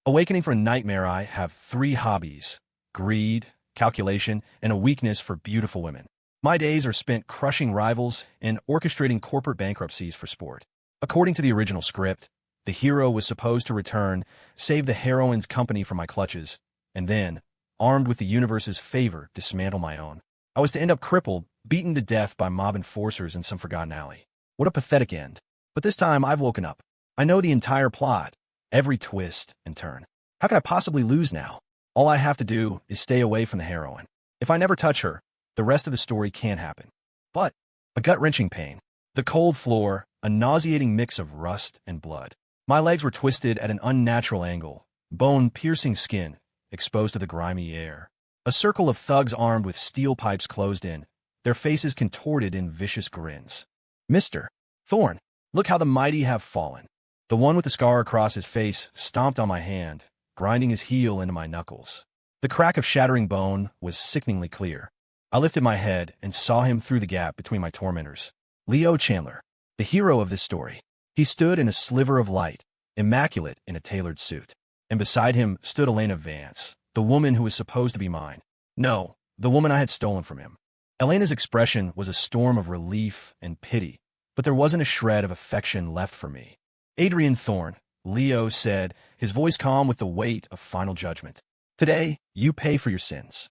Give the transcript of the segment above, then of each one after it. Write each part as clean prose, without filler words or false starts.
Awakening from a nightmare, I have three hobbies: greed, calculation, and a weakness for beautiful women. My days are spent crushing rivals and orchestrating corporate bankruptcies for sport. According to the original script, the hero was supposed to return, save the heroine's company from my clutches, and then, armed with the universe's favor, dismantle my own. I was to end up crippled, beaten to death by mob enforcers in some forgotten alley. What a pathetic end. But this time I've woken up. I know the entire plot, every twist and turn. How could I possibly lose now? All I have to do is stay away from the heroine. If I never touch her, the rest of the story can't happen. But a gut-wrenching pain. The cold floor, a nauseating mix of rust and blood. My legs were twisted at an unnatural angle, bone-piercing skin exposed to the grimy air. A circle of thugs armed with steel pipes closed in, their faces contorted in vicious grins. "Mr. Thorne, look how the mighty have fallen." The one with the scar across his face stomped on my hand, grinding his heel into my knuckles. The crack of shattering bone was sickeningly clear. I lifted my head and saw him through the gap between my tormentors. Leo Chandler, the hero of this story. He stood in a sliver of light, immaculate in a tailored suit. And beside him stood Elena Vance, the woman who was supposed to be mine. No, the woman I had stolen from him. Elena's expression was a storm of relief and pity, but there wasn't a shred of affection left for me. "Adrian Thorne," Leo said, his voice calm with the weight of final judgment. "Today, you pay for your sins."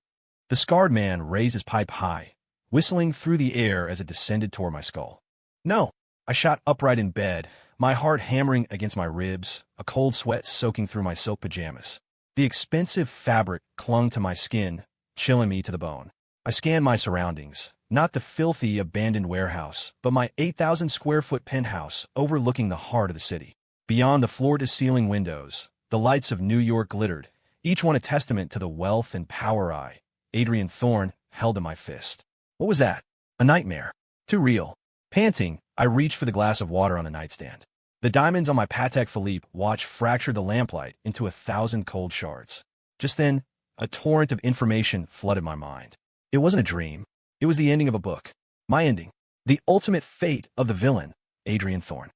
The scarred man raised his pipe high, whistling through the air as it descended toward my skull. "No." I shot upright in bed, my heart hammering against my ribs, a cold sweat soaking through my silk pajamas. The expensive fabric clung to my skin, chilling me to the bone. I scanned my surroundings, not the filthy, abandoned warehouse, but my 8,000-square-foot penthouse overlooking the heart of the city. Beyond the floor-to-ceiling windows, the lights of New York glittered, each one a testament to the wealth and power I, Adrian Thorne, held in my fist. What was that? A nightmare. Too real. Panting, I reached for the glass of water on the nightstand. The diamonds on my Patek Philippe watch fractured the lamplight into 1,000 cold shards. Just then, a torrent of information flooded my mind. It wasn't a dream. It was the ending of a book. My ending. The ultimate fate of the villain, Adrian Thorne.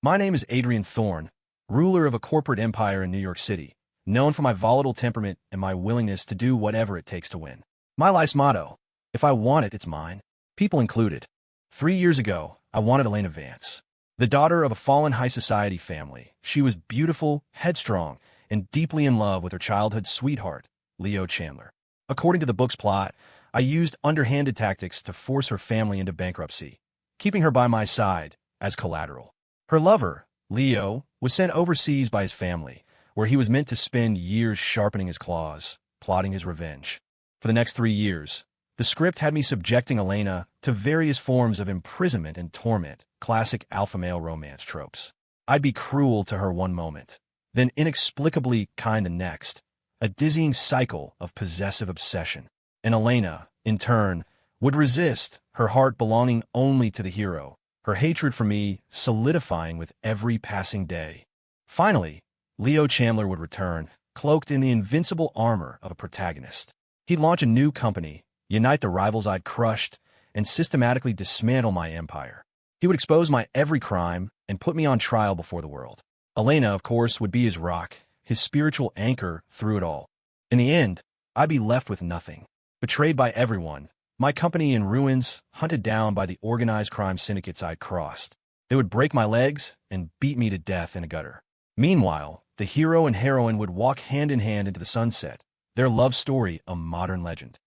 My name is Adrian Thorne, ruler of a corporate empire in New York City, known for my volatile temperament and my willingness to do whatever it takes to win. My life's motto: if I want it, it's mine, people included. 3 years ago, I wanted Elena Vance. The daughter of a fallen high society family, she was beautiful, headstrong, and deeply in love with her childhood sweetheart, Leo Chandler. According to the book's plot, I used underhanded tactics to force her family into bankruptcy, keeping her by my side as collateral. Her lover, Leo, was sent overseas by his family, where he was meant to spend years sharpening his claws, plotting his revenge. For the next 3 years, the script had me subjecting Elena to various forms of imprisonment and torment, classic alpha male romance tropes. I'd be cruel to her one moment, then inexplicably kind the next, a dizzying cycle of possessive obsession. And Elena, in turn, would resist, her heart belonging only to the hero, her hatred for me solidifying with every passing day. Finally, Leo Chandler would return, cloaked in the invincible armor of a protagonist. He'd launch a new company, unite the rivals I'd crushed, and systematically dismantle my empire. He would expose my every crime and put me on trial before the world. Elena, of course, would be his rock, his spiritual anchor through it all. In the end, I'd be left with nothing. Betrayed by everyone, my company in ruins, hunted down by the organized crime syndicates I'd crossed. They would break my legs and beat me to death in a gutter. Meanwhile, the hero and heroine would walk hand in hand into the sunset, their love story a modern legend.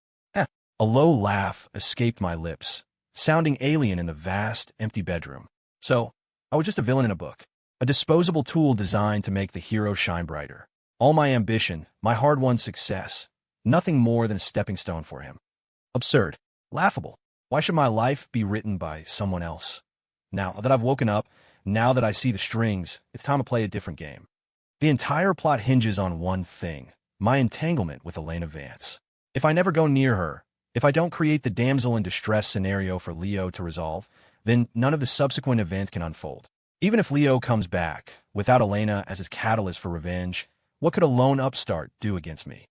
A low laugh escaped my lips, sounding alien in the vast, empty bedroom. So, I was just a villain in a book, a disposable tool designed to make the hero shine brighter. All my ambition, my hard-won success, nothing more than a stepping stone for him. Absurd. Laughable. Why should my life be written by someone else? Now that I've woken up, now that I see the strings, it's time to play a different game. The entire plot hinges on one thing: my entanglement with Elena Vance. If I never go near her, if I don't create the damsel in distress scenario for Leo to resolve, then none of the subsequent events can unfold. Even if Leo comes back, without Elena as his catalyst for revenge, what could a lone upstart do against me?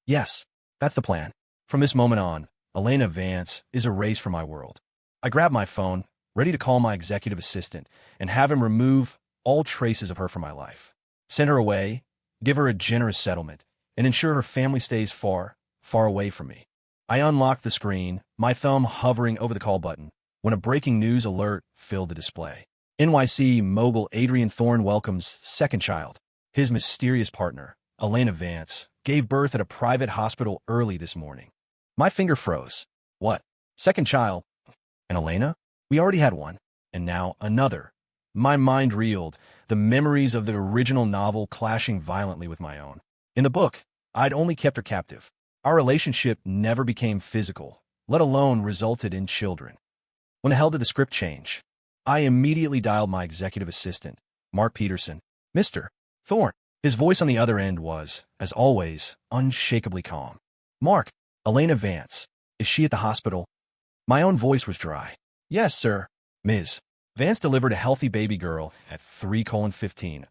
Yes, that's the plan. From this moment on, Elena Vance is erased from my world. I grab my phone, ready to call my executive assistant, and have him remove all traces of her from my life. Send her away, give her a generous settlement, and ensure her family stays far, far away from me. I unlocked the screen, my thumb hovering over the call button, when a breaking news alert filled the display. NYC mogul Adrian Thorne welcomes second child. His mysterious partner, Elena Vance, gave birth at a private hospital early this morning. My finger froze. What? Second child? And Elena? We already had one. And now another. My mind reeled, the memories of the original novel clashing violently with my own. In the book, I'd only kept her captive. Our relationship never became physical, let alone resulted in children. When the hell did the script change? I immediately dialed my executive assistant, Mark Peterson. Mr. Thorne. His voice on the other end was, as always, unshakably calm. Mark, Elena Vance. Is she at the hospital? My own voice was dry. Yes, sir. Ms. Vance delivered a healthy baby girl at 3:15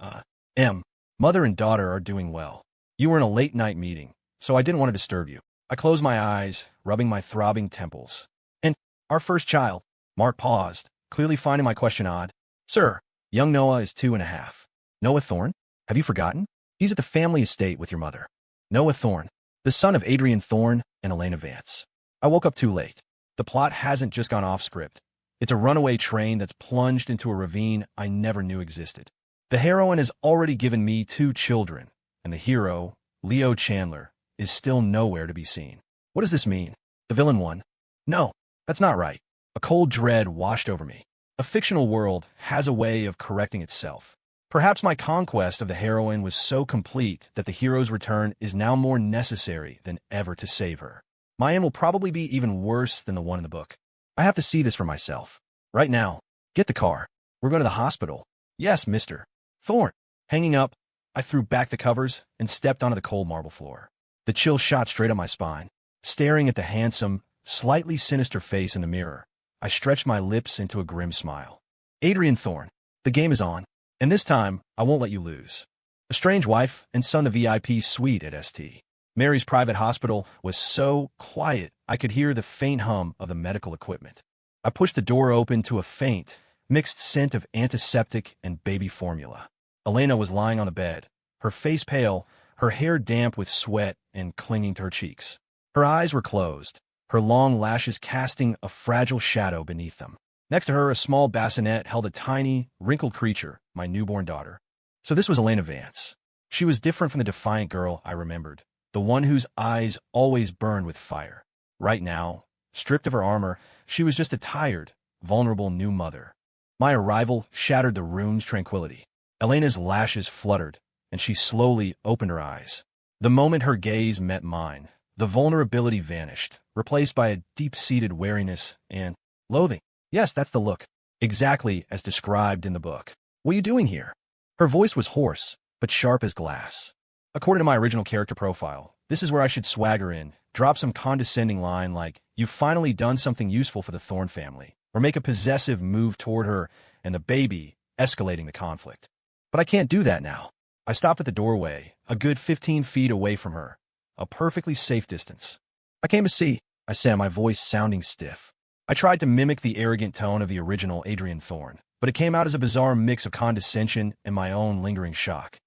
m. Mother and daughter are doing well. You were in a late-night meeting, so I didn't want to disturb you. I closed my eyes, rubbing my throbbing temples. And our first child. Mark paused, clearly finding my question odd. Sir, young Noah is 2.5. Noah Thorne? Have you forgotten? He's at the family estate with your mother. Noah Thorne, the son of Adrian Thorne and Elena Vance. I woke up too late. The plot hasn't just gone off script. It's a runaway train that's plunged into a ravine I never knew existed. The heroine has already given me 2 children, and the hero, Leo Chandler, is still nowhere to be seen. What does this mean? The villain won? No, that's not right. A cold dread washed over me. A fictional world has a way of correcting itself. Perhaps my conquest of the heroine was so complete that the hero's return is now more necessary than ever to save her. My end will probably be even worse than the one in the book. I have to see this for myself. Right now. Get the car. We're going to the hospital. Yes, Mr. Thorne. Hanging up, I threw back the covers and stepped onto the cold marble floor. The chill shot straight up my spine. Staring at the handsome, slightly sinister face in the mirror, I stretched my lips into a grim smile. Adrian Thorne, the game is on. And this time, I won't let you lose. A strange wife and son the VIP suite at St. Mary's private hospital was so quiet I could hear the faint hum of the medical equipment. I pushed the door open to a faint, mixed scent of antiseptic and baby formula. Elena was lying on the bed, her face pale, her hair damp with sweat and clinging to her cheeks. Her eyes were closed, her long lashes casting a fragile shadow beneath them. Next to her, a small bassinet held a tiny, wrinkled creature, my newborn daughter. So this was Elena Vance. She was different from the defiant girl I remembered, the one whose eyes always burned with fire. Right now, stripped of her armor, she was just a tired, vulnerable new mother. My arrival shattered the room's tranquility. Elena's lashes fluttered, and she slowly opened her eyes. The moment her gaze met mine, the vulnerability vanished, replaced by a deep-seated wariness and loathing. Yes, that's the look. Exactly as described in the book. What are you doing here? Her voice was hoarse, but sharp as glass. According to my original character profile, this is where I should swagger in, drop some condescending line like, "You've finally done something useful for the Thorne family," or make a possessive move toward her and the baby, escalating the conflict. But I can't do that now. I stopped at the doorway, a good 15 feet away from her, a perfectly safe distance. "I came to see," I said, my voice sounding stiff. I tried to mimic the arrogant tone of the original Adrian Thorne, but it came out as a bizarre mix of condescension and my own lingering shock.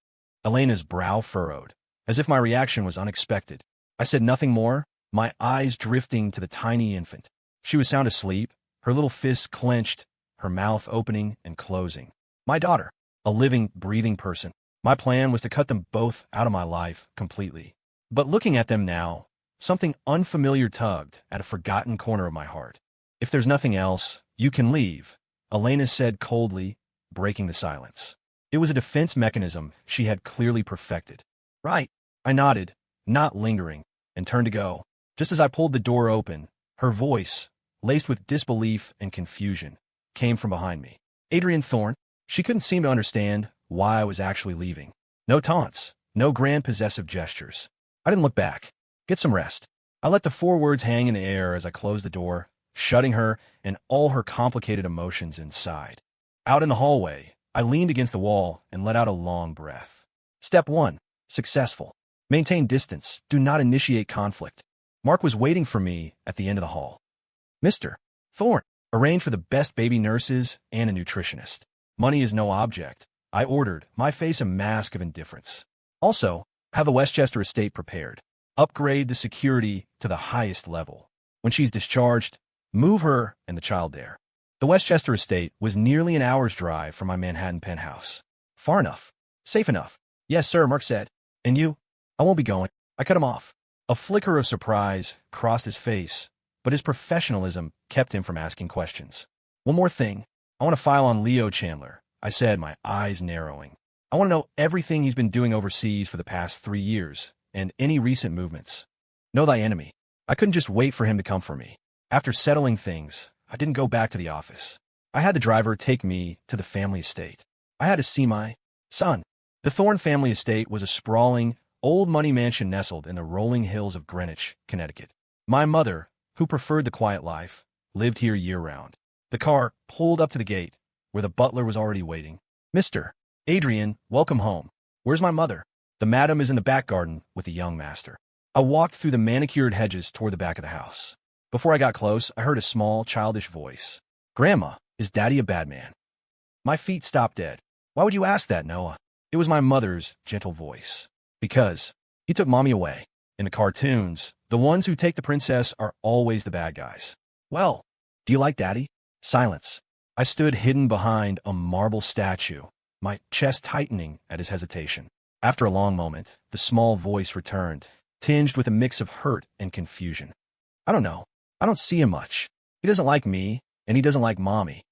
Elena's brow furrowed, as if my reaction was unexpected. I said nothing more, my eyes drifting to the tiny infant. She was sound asleep, her little fists clenched, her mouth opening and closing. My daughter, a living, breathing person. My plan was to cut them both out of my life completely. But looking at them now, something unfamiliar tugged at a forgotten corner of my heart. "If there's nothing else, you can leave," Elena said coldly, breaking the silence. It was a defense mechanism she had clearly perfected. "Right." I nodded, not lingering, and turned to go. Just as I pulled the door open, her voice, laced with disbelief and confusion, came from behind me. Adrian Thorne. She couldn't seem to understand why I was actually leaving. No taunts, no grand possessive gestures. I didn't look back. "Get some rest." I let the 4 words hang in the air as I closed the door, shutting her and all her complicated emotions inside. Out in the hallway, I leaned against the wall and let out a long breath. Step 1. Successful. Maintain distance. Do not initiate conflict. Mark was waiting for me at the end of the hall. "Mr. Thorne, arrange for the best baby nurses and a nutritionist. Money is no object," I ordered, my face a mask of indifference. Also, have the Westchester estate prepared. Upgrade the security to the highest level. When she's discharged, move her and the child there. The Westchester estate was nearly an hour's drive from my Manhattan penthouse. Far enough. Safe enough. Yes, sir, Mark said. And you? I won't be going. I cut him off. A flicker of surprise crossed his face, but his professionalism kept him from asking questions. One more thing. I want to file on Leo Chandler, I said, my eyes narrowing. I want to know everything he's been doing overseas for the past 3 years, and any recent movements. Know thy enemy. I couldn't just wait for him to come for me. After settling things, I didn't go back to the office. I had the driver take me to the family estate. I had to see my son. The Thorne family estate was a sprawling, old money mansion nestled in the rolling hills of Greenwich, Connecticut. My mother, who preferred the quiet life, lived here year-round. The car pulled up to the gate, where the butler was already waiting. Mr. Adrian, welcome home. Where's my mother? The madam is in the back garden with the young master. I walked through the manicured hedges toward the back of the house. Before I got close, I heard a small, childish voice. Grandma, is Daddy a bad man? My feet stopped dead. Why would you ask that, Noah? It was my mother's gentle voice. Because he took Mommy away. In the cartoons, the ones who take the princess are always the bad guys. Well, do you like Daddy? Silence. I stood hidden behind a marble statue, my chest tightening at his hesitation. After a long moment, the small voice returned, tinged with a mix of hurt and confusion. I don't know. I don't see him much. He doesn't like me, and he doesn't like Mommy.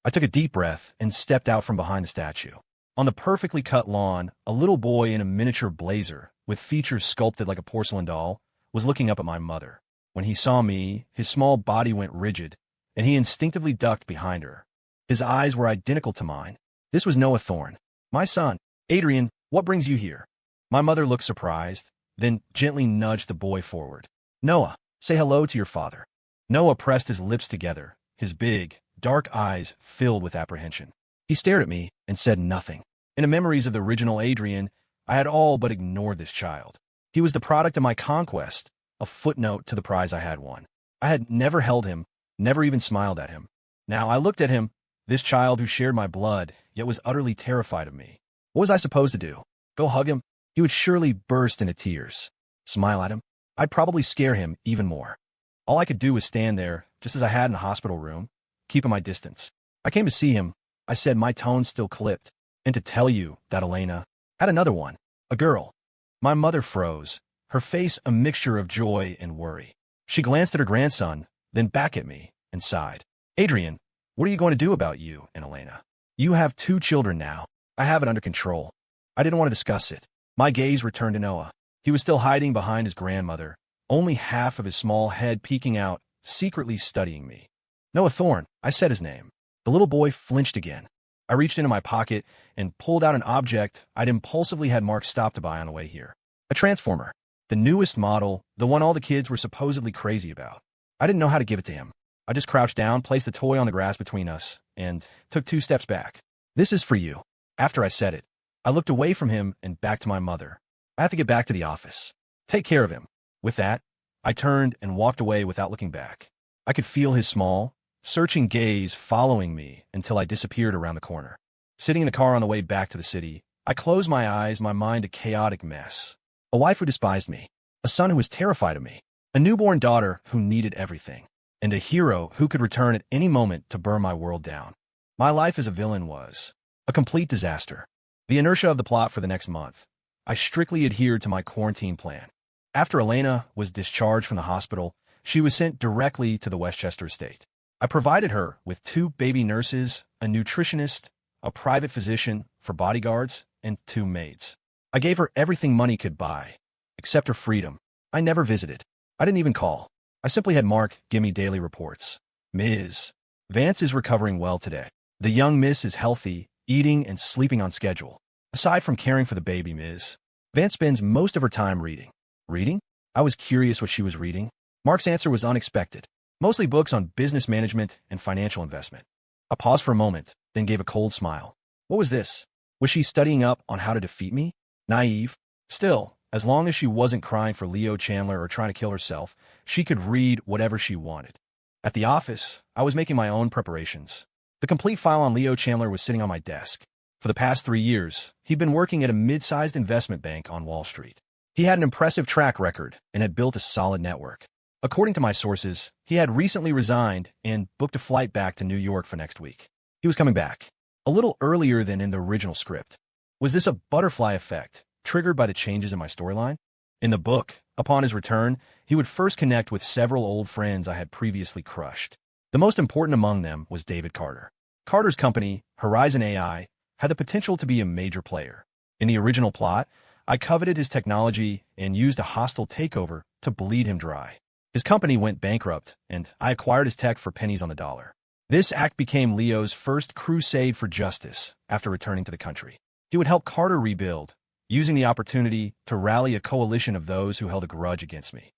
I took a deep breath and stepped out from behind the statue. On the perfectly cut lawn, a little boy in a miniature blazer, with features sculpted like a porcelain doll, was looking up at my mother. When he saw me, his small body went rigid, and he instinctively ducked behind her. His eyes were identical to mine. This was Noah Thorne. My son. Adrian, what brings you here? My mother looked surprised, then gently nudged the boy forward. Noah, say hello to your father. Noah pressed his lips together, his big, dark eyes filled with apprehension. He stared at me and said nothing. In the memories of the original Adrian, I had all but ignored this child. He was the product of my conquest, a footnote to the prize I had won. I had never held him, never even smiled at him. Now I looked at him, this child who shared my blood, yet was utterly terrified of me. What was I supposed to do? Go hug him? He would surely burst into tears. Smile at him? I'd probably scare him even more. All I could do was stand there, just as I had in the hospital room, keeping my distance. I came to see him, I said, my tone still clipped, and to tell you that Elena had another one, a girl. My mother froze, her face a mixture of joy and worry. She glanced at her grandson, then back at me, and sighed. Adrian, what are you going to do about you and Elena? You have 2 children now. I have it under control. I didn't want to discuss it. My gaze returned to Noah. He was still hiding behind his grandmother, only half of his small head peeking out, secretly studying me. Noah Thorne, I said his name. The little boy flinched again. I reached into my pocket and pulled out an object I'd impulsively had Mark stop to buy on the way here. A transformer. The newest model, the one all the kids were supposedly crazy about. I didn't know how to give it to him. I just crouched down, placed the toy on the grass between us, and took 2 steps back. This is for you. After I said it, I looked away from him and back to my mother. I have to get back to the office. Take care of him. With that, I turned and walked away without looking back. I could feel his small, searching gaze following me until I disappeared around the corner. Sitting in the car on the way back to the city, I closed my eyes, my mind a chaotic mess. A wife who despised me, a son who was terrified of me, a newborn daughter who needed everything, and a hero who could return at any moment to burn my world down. My life as a villain was a complete disaster. The inertia of the plot for the next month, I strictly adhered to my quarantine plan. After Elena was discharged from the hospital, she was sent directly to the Westchester estate. I provided her with 2 baby nurses, a nutritionist, a private physician for bodyguards, and 2 maids. I gave her everything money could buy, except her freedom. I never visited. I didn't even call. I simply had Mark give me daily reports. Ms. Vance is recovering well today. The young miss is healthy, eating and sleeping on schedule. Aside from caring for the baby, Ms. Vance spends most of her time reading. Reading? I was curious what she was reading. Mark's answer was unexpected. Mostly books on business management and financial investment. I paused for a moment, then gave a cold smile. What was this? Was she studying up on how to defeat me? Naive. Still, as long as she wasn't crying for Leo Chandler or trying to kill herself, she could read whatever she wanted. At the office, I was making my own preparations. The complete file on Leo Chandler was sitting on my desk. For the past 3 years, he'd been working at a mid-sized investment bank on Wall Street. He had an impressive track record and had built a solid network. According to my sources, he had recently resigned and booked a flight back to New York for next week. He was coming back, a little earlier than in the original script. Was this a butterfly effect, triggered by the changes in my storyline? In the book, upon his return, he would first connect with several old friends I had previously crushed. The most important among them was David Carter. Carter's company, Horizon AI, had the potential to be a major player. In the original plot, I coveted his technology and used a hostile takeover to bleed him dry. His company went bankrupt, and I acquired his tech for pennies on the dollar. This act became Leo's first crusade for justice after returning to the country. He would help Carter rebuild, using the opportunity to rally a coalition of those who held a grudge against me.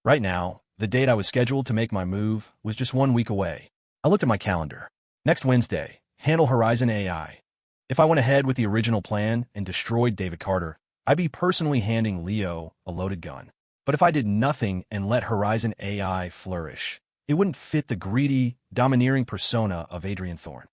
Right now, the date I was scheduled to make my move was just 1 week away. I looked at my calendar. Next Wednesday, handle Horizon AI. If I went ahead with the original plan and destroyed David Carter, I'd be personally handing Leo a loaded gun. But if I did nothing and let Horizon AI flourish, it wouldn't fit the greedy, domineering persona of Adrian Thorne.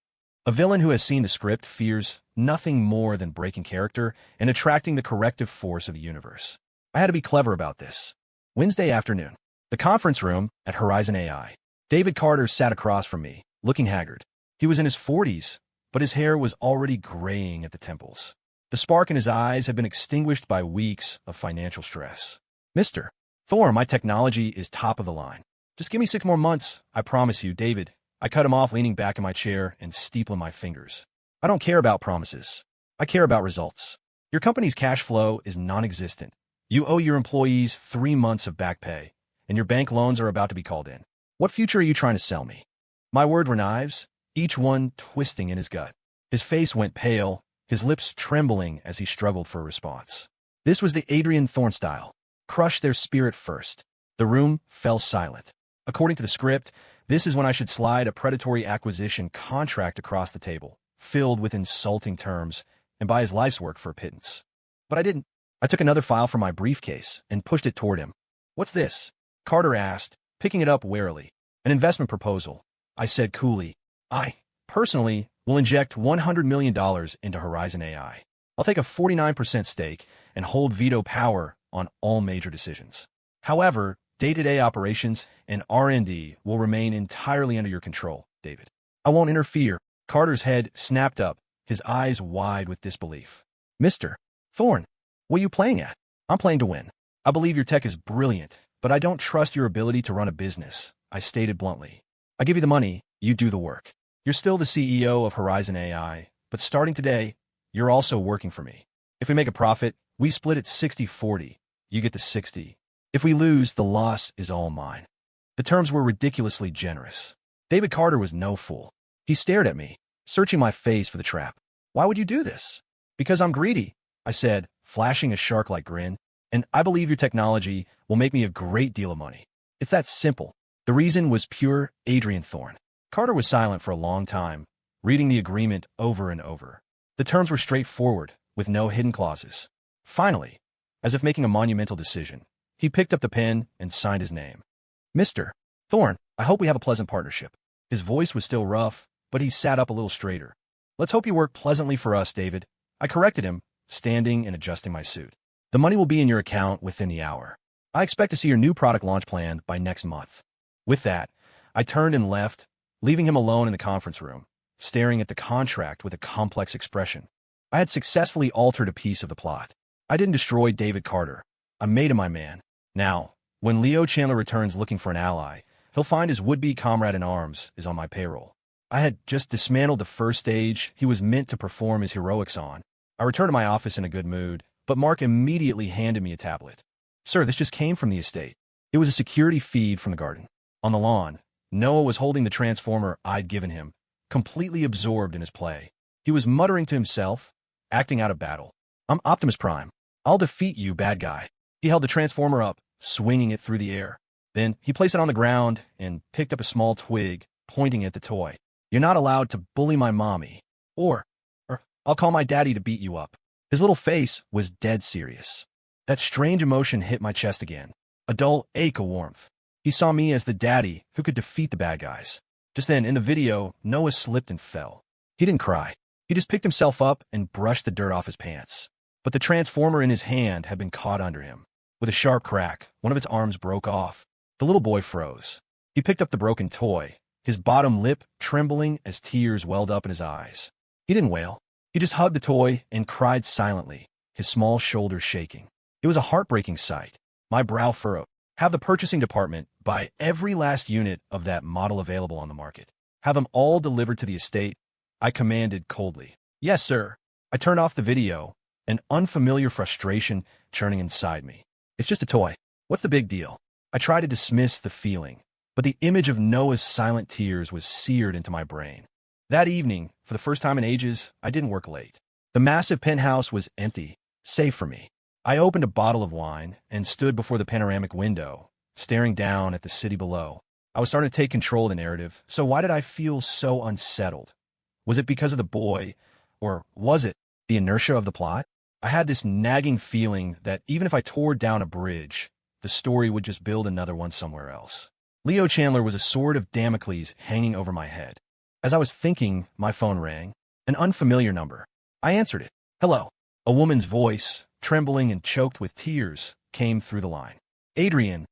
A villain who has seen the script fears nothing more than breaking character and attracting the corrective force of the universe. I had to be clever about this. Wednesday afternoon, the conference room at Horizon AI. David Carter sat across from me, looking haggard. He was in his 40s, but his hair was already graying at the temples. The spark in his eyes had been extinguished by weeks of financial stress. Mr. Thorne, my technology is top of the line. Just give me 6 more months, I promise you, David. I cut him off, leaning back in my chair and steepling my fingers. I don't care about promises. I care about results. Your company's cash flow is non-existent. You owe your employees 3 months of back pay, and your bank loans are about to be called in. What future are you trying to sell me? My words were knives, each one twisting in his gut. His face went pale, his lips trembling as he struggled for a response. This was the Adrian Thorne style. Crush their spirit first. The room fell silent. According to the script, this is when I should slide a predatory acquisition contract across the table, filled with insulting terms, and buy his life's work for a pittance. But I didn't. I took another file from my briefcase and pushed it toward him. What's this? Carter asked, picking it up warily. An investment proposal. I said coolly. I, personally, will inject $100 million into Horizon AI. I'll take a 49% stake and hold veto power on all major decisions. However, day-to-day operations and R&D will remain entirely under your control, David. I won't interfere. Carter's head snapped up, his eyes wide with disbelief. Mr. Thorne, what are you playing at? I'm playing to win. I believe your tech is brilliant, but I don't trust your ability to run a business, I stated bluntly. I give you the money, you do the work. You're still the CEO of Horizon AI, but starting today, you're also working for me. If we make a profit, we split it 60-40. You get the 60. If we lose, the loss is all mine. The terms were ridiculously generous. David Carter was no fool. He stared at me, searching my face for the trap. Why would you do this? Because I'm greedy, I said, flashing a shark-like grin, and I believe your technology will make me a great deal of money. It's that simple. The reason was pure Adrian Thorne. Carter was silent for a long time, reading the agreement over and over. The terms were straightforward, with no hidden clauses. Finally, as if making a monumental decision, he picked up the pen and signed his name. Mr. Thorne, I hope we have a pleasant partnership. His voice was still rough, but he sat up a little straighter. Let's hope you work pleasantly for us, David. I corrected him, standing and adjusting my suit. The money will be in your account within the hour. I expect to see your new product launch plan by next month. With that, I turned and left, leaving him alone in the conference room, staring at the contract with a complex expression. I had successfully altered a piece of the plot. I didn't destroy David Carter. I made him my man. Now, when Leo Chandler returns looking for an ally, he'll find his would-be comrade-in-arms is on my payroll. I had just dismantled the first stage he was meant to perform his heroics on. I returned to my office in a good mood, but Mark immediately handed me a tablet. Sir, this just came from the estate. It was a security feed from the garden. On the lawn, Noah was holding the transformer I'd given him, completely absorbed in his play. He was muttering to himself, acting out of battle. I'm Optimus Prime. I'll defeat you, bad guy. He held the transformer up, swinging it through the air. Then he placed it on the ground and picked up a small twig, pointing at the toy. You're not allowed to bully my mommy. Or I'll call my daddy to beat you up. His little face was dead serious. That strange emotion hit my chest again. A dull ache of warmth. He saw me as the daddy who could defeat the bad guys. Just then, in the video, Noah slipped and fell. He didn't cry. He just picked himself up and brushed the dirt off his pants. But the transformer in his hand had been caught under him. With a sharp crack, one of its arms broke off. The little boy froze. He picked up the broken toy, his bottom lip trembling as tears welled up in his eyes. He didn't wail. He just hugged the toy and cried silently, his small shoulders shaking. It was a heartbreaking sight. My brow furrowed. Have the purchasing department buy every last unit of that model available on the market. Have them all delivered to the estate, I commanded coldly. Yes, sir. I turned off the video, an unfamiliar frustration churning inside me. It's just a toy. What's the big deal? I tried to dismiss the feeling, but the image of Noah's silent tears was seared into my brain. That evening, for the first time in ages, I didn't work late. The massive penthouse was empty, safe for me. I opened a bottle of wine and stood before the panoramic window, staring down at the city below. I was starting to take control of the narrative, so why did I feel so unsettled? Was it because of the boy, or was it the inertia of the plot? I had this nagging feeling that even if I tore down a bridge, the story would just build another one somewhere else. Leo Chandler was a sword of Damocles hanging over my head. As I was thinking, my phone rang, an unfamiliar number. I answered it. Hello. A woman's voice, trembling and choked with tears, came through the line. Adrian,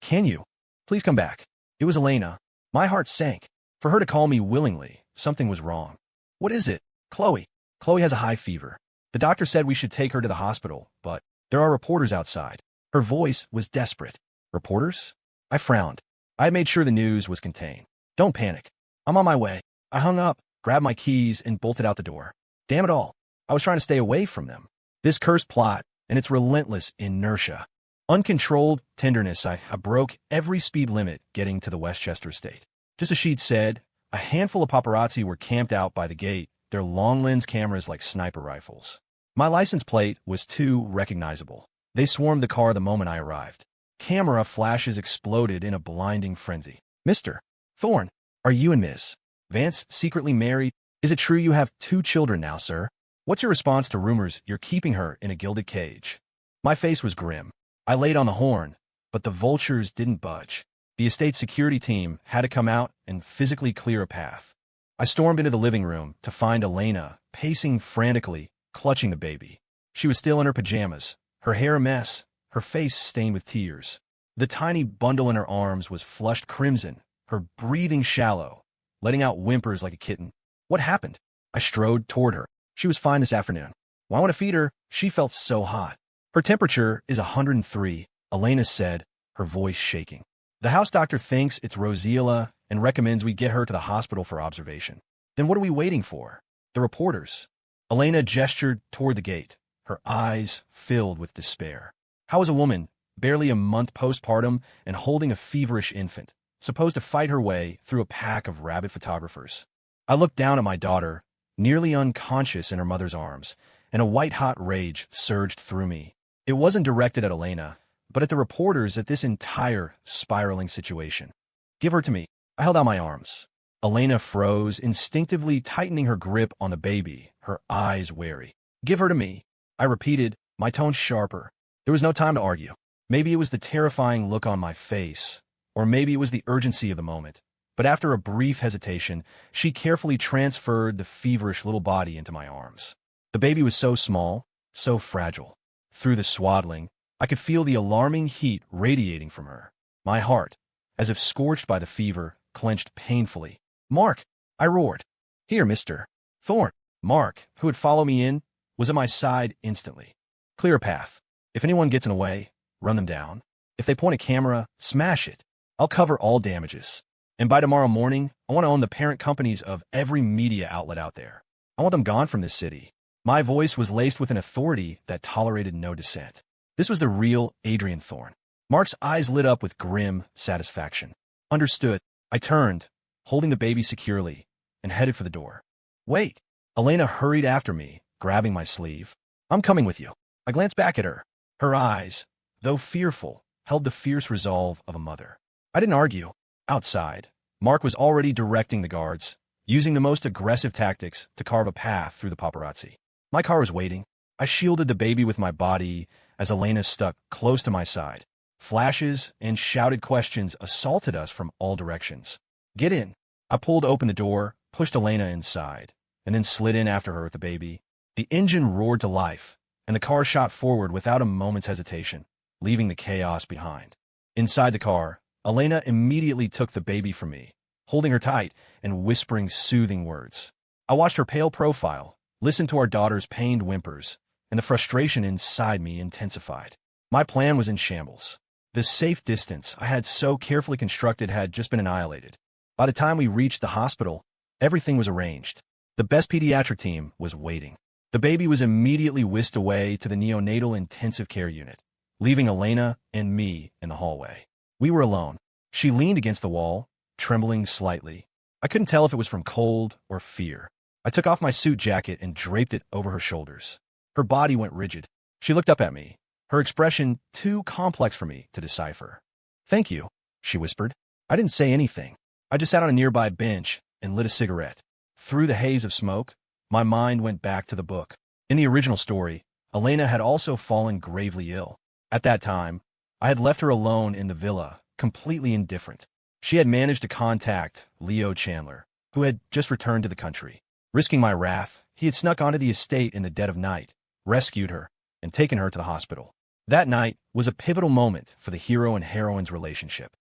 can you please come back? It was Elena. My heart sank. For her to call me willingly, something was wrong. What is it? Chloe. Chloe has a high fever. The doctor said we should take her to the hospital, but there are reporters outside. Her voice was desperate. Reporters? I frowned. I had made sure the news was contained. Don't panic. I'm on my way. I hung up, grabbed my keys, and bolted out the door. Damn it all. I was trying to stay away from them. This cursed plot and its relentless inertia. Uncontrolled tenderness, I broke every speed limit getting to the Westchester estate. Just as she'd said, a handful of paparazzi were camped out by the gate, their long-lens cameras like sniper rifles. My license plate was too recognizable. They swarmed the car the moment I arrived. Camera flashes exploded in a blinding frenzy. Mr. Thorne, are you and Ms. Vance secretly married? Is it true you have 2 children now, sir? What's your response to rumors you're keeping her in a gilded cage? My face was grim. I laid on the horn, but the vultures didn't budge. The estate security team had to come out and physically clear a path. I stormed into the living room to find Elena pacing frantically, clutching the baby. She was still in her pajamas, her hair a mess, her face stained with tears. The tiny bundle in her arms was flushed crimson, her breathing shallow, letting out whimpers like a kitten. What happened? I strode toward her. She was fine this afternoon. Well, I want to feed her. She felt so hot. Her temperature is 103, Elena said, her voice shaking. The house doctor thinks it's roseola and recommends we get her to the hospital for observation. Then what are we waiting for? The reporters. Elena gestured toward the gate, her eyes filled with despair. How is a woman, barely a month postpartum and holding a feverish infant, supposed to fight her way through a pack of rabid photographers? I looked down at my daughter, nearly unconscious in her mother's arms, and a white-hot rage surged through me. It wasn't directed at Elena, but at the reporters at this entire spiraling situation. Give her to me. I held out my arms. Elena froze, instinctively tightening her grip on the baby, her eyes wary. Give her to me. I repeated, my tone sharper. There was no time to argue. Maybe it was the terrifying look on my face, or maybe it was the urgency of the moment. But after a brief hesitation, she carefully transferred the feverish little body into my arms. The baby was so small, so fragile. Through the swaddling, I could feel the alarming heat radiating from her. My heart, as if scorched by the fever, clenched painfully. Mark! I roared. Here, Mr. Thorne. Mark, who had followed me in, was at my side instantly. Clear a path. If anyone gets in the way, run them down. If they point a camera, smash it. I'll cover all damages. And by tomorrow morning, I want to own the parent companies of every media outlet out there. I want them gone from this city. My voice was laced with an authority that tolerated no dissent. This was the real Adrian Thorne. Mark's eyes lit up with grim satisfaction. Understood. I turned, holding the baby securely, and headed for the door. Wait. Elena hurried after me, grabbing my sleeve. I'm coming with you. I glanced back at her. Her eyes, though fearful, held the fierce resolve of a mother. I didn't argue. Outside, Mark was already directing the guards, using the most aggressive tactics to carve a path through the paparazzi. My car was waiting. I shielded the baby with my body as Elena stuck close to my side. Flashes and shouted questions assaulted us from all directions. Get in. I pulled open the door, pushed Elena inside, and then slid in after her with the baby. The engine roared to life, and the car shot forward without a moment's hesitation, leaving the chaos behind. Inside the car, Elena immediately took the baby from me, holding her tight and whispering soothing words. I watched her pale profile, listened to our daughter's pained whimpers, and the frustration inside me intensified. My plan was in shambles. The safe distance I had so carefully constructed had just been annihilated. By the time we reached the hospital, everything was arranged. The best pediatric team was waiting. The baby was immediately whisked away to the neonatal intensive care unit, leaving Elena and me in the hallway. We were alone. She leaned against the wall, trembling slightly. I couldn't tell if it was from cold or fear. I took off my suit jacket and draped it over her shoulders. Her body went rigid. She looked up at me, her expression too complex for me to decipher. "Thank you," she whispered. I didn't say anything. I just sat on a nearby bench and lit a cigarette. Through the haze of smoke, my mind went back to the book. In the original story, Elena had also fallen gravely ill. At that time, I had left her alone in the villa, completely indifferent. She had managed to contact Leo Chandler, who had just returned to the country. Risking my wrath, he had snuck onto the estate in the dead of night, rescued her, and taken her to the hospital. That night was a pivotal moment for the hero and heroine's relationship.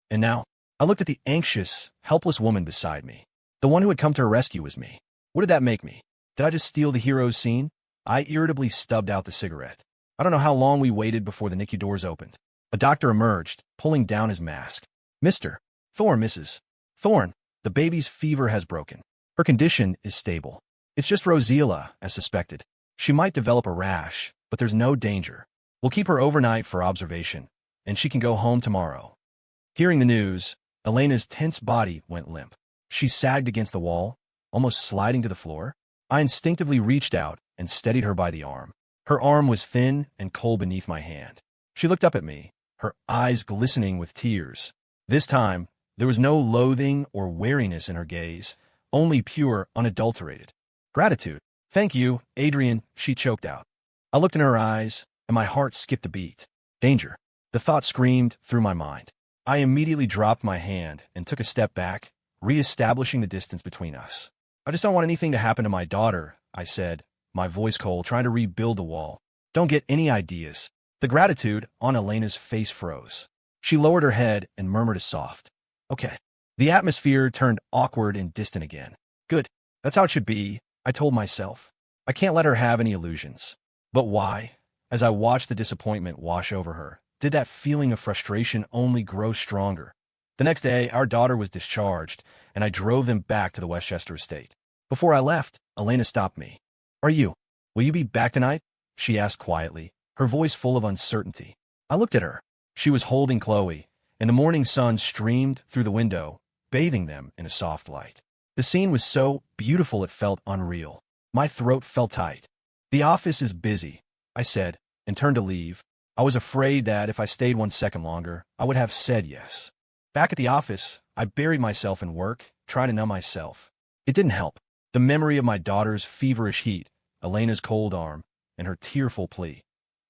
And now, I looked at the anxious, helpless woman beside me. The one who had come to her rescue was me. What did that make me? Did I just steal the hero's scene? I irritably stubbed out the cigarette. I don't know how long we waited before the NICU doors opened. A doctor emerged, pulling down his mask. "Mr. Thorne, Mrs. Thorne, the baby's fever has broken. Her condition is stable. It's just rosella, as suspected. She might develop a rash, but there's no danger. We'll keep her overnight for observation, and she can go home tomorrow." Hearing the news, Elena's tense body went limp. She sagged against the wall, almost sliding to the floor. I instinctively reached out and steadied her by the arm. Her arm was thin and cold beneath my hand. She looked up at me, her eyes glistening with tears. This time, there was no loathing or wariness in her gaze, only pure, unadulterated gratitude. "Thank you, Adrian," she choked out. I looked in her eyes, and my heart skipped a beat. Danger. The thought screamed through my mind. I immediately dropped my hand and took a step back, re-establishing the distance between us. "I just don't want anything to happen to my daughter," I said, my voice cold, trying to rebuild the wall. "Don't get any ideas." The gratitude on Elena's face froze. She lowered her head and murmured a soft, "Okay." The atmosphere turned awkward and distant again. Good. That's how it should be, I told myself. I can't let her have any illusions. But why? As I watched the disappointment wash over her, did that feeling of frustration only grow stronger? The next day, our daughter was discharged, and I drove them back to the Westchester estate. Before I left, Elena stopped me. Will you be back tonight?" she asked quietly, her voice full of uncertainty. I looked at her. She was holding Chloe, and the morning sun streamed through the window, bathing them in a soft light. The scene was so beautiful it felt unreal. My throat felt tight. "The office is busy," I said, and turned to leave. I was afraid that if I stayed 1 second longer, I would have said yes. Back at the office, I buried myself in work, trying to numb myself. It didn't help. The memory of my daughter's feverish heat, Elena's cold arm, and her tearful plea,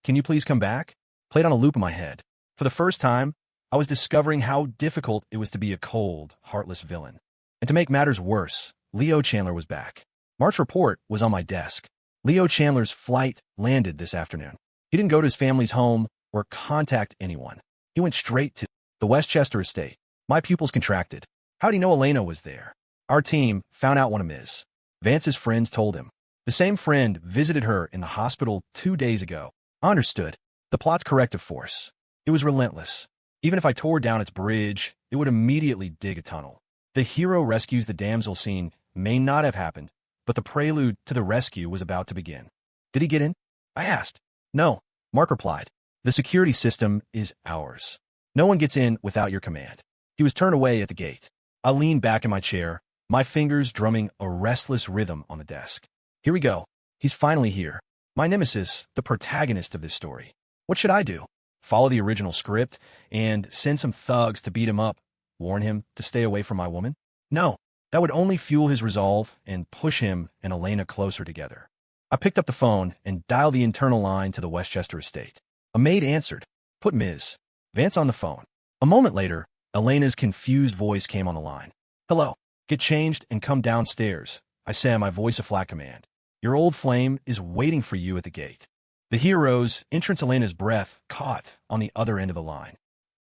"Can you please come back?" played on a loop in my head. For the first time, I was discovering how difficult it was to be a cold, heartless villain. And to make matters worse, Leo Chandler was back. Mark's report was on my desk. Leo Chandler's flight landed this afternoon. He didn't go to his family's home or contact anyone. He went straight to the Westchester estate. My pupils contracted. How'd he know Elena was there? Our team found out one of Ms. Vance's friends told him. The same friend visited her in the hospital 2 days ago. I understood. The plot's corrective force. It was relentless. Even if I tore down its bridge, it would immediately dig a tunnel. The hero rescues the damsel scene may not have happened, but the prelude to the rescue was about to begin. "Did he get in?" I asked. "No," Mark replied. "The security system is ours. No one gets in without your command." He was turned away at the gate. I leaned back in my chair, my fingers drumming a restless rhythm on the desk. Here we go. He's finally here. My nemesis, the protagonist of this story. What should I do? Follow the original script and send some thugs to beat him up, warn him to stay away from my woman? No, that would only fuel his resolve and push him and Elena closer together. I picked up the phone and dialed the internal line to the Westchester estate. A maid answered. Put Ms. Vance on the phone. A moment later, Elena's confused voice came on the line. "Hello. Get changed and come downstairs. I say, my voice a flat command. Your old flame is waiting for you at the gate. The hero's entrance Elena's breath caught on the other end of the line.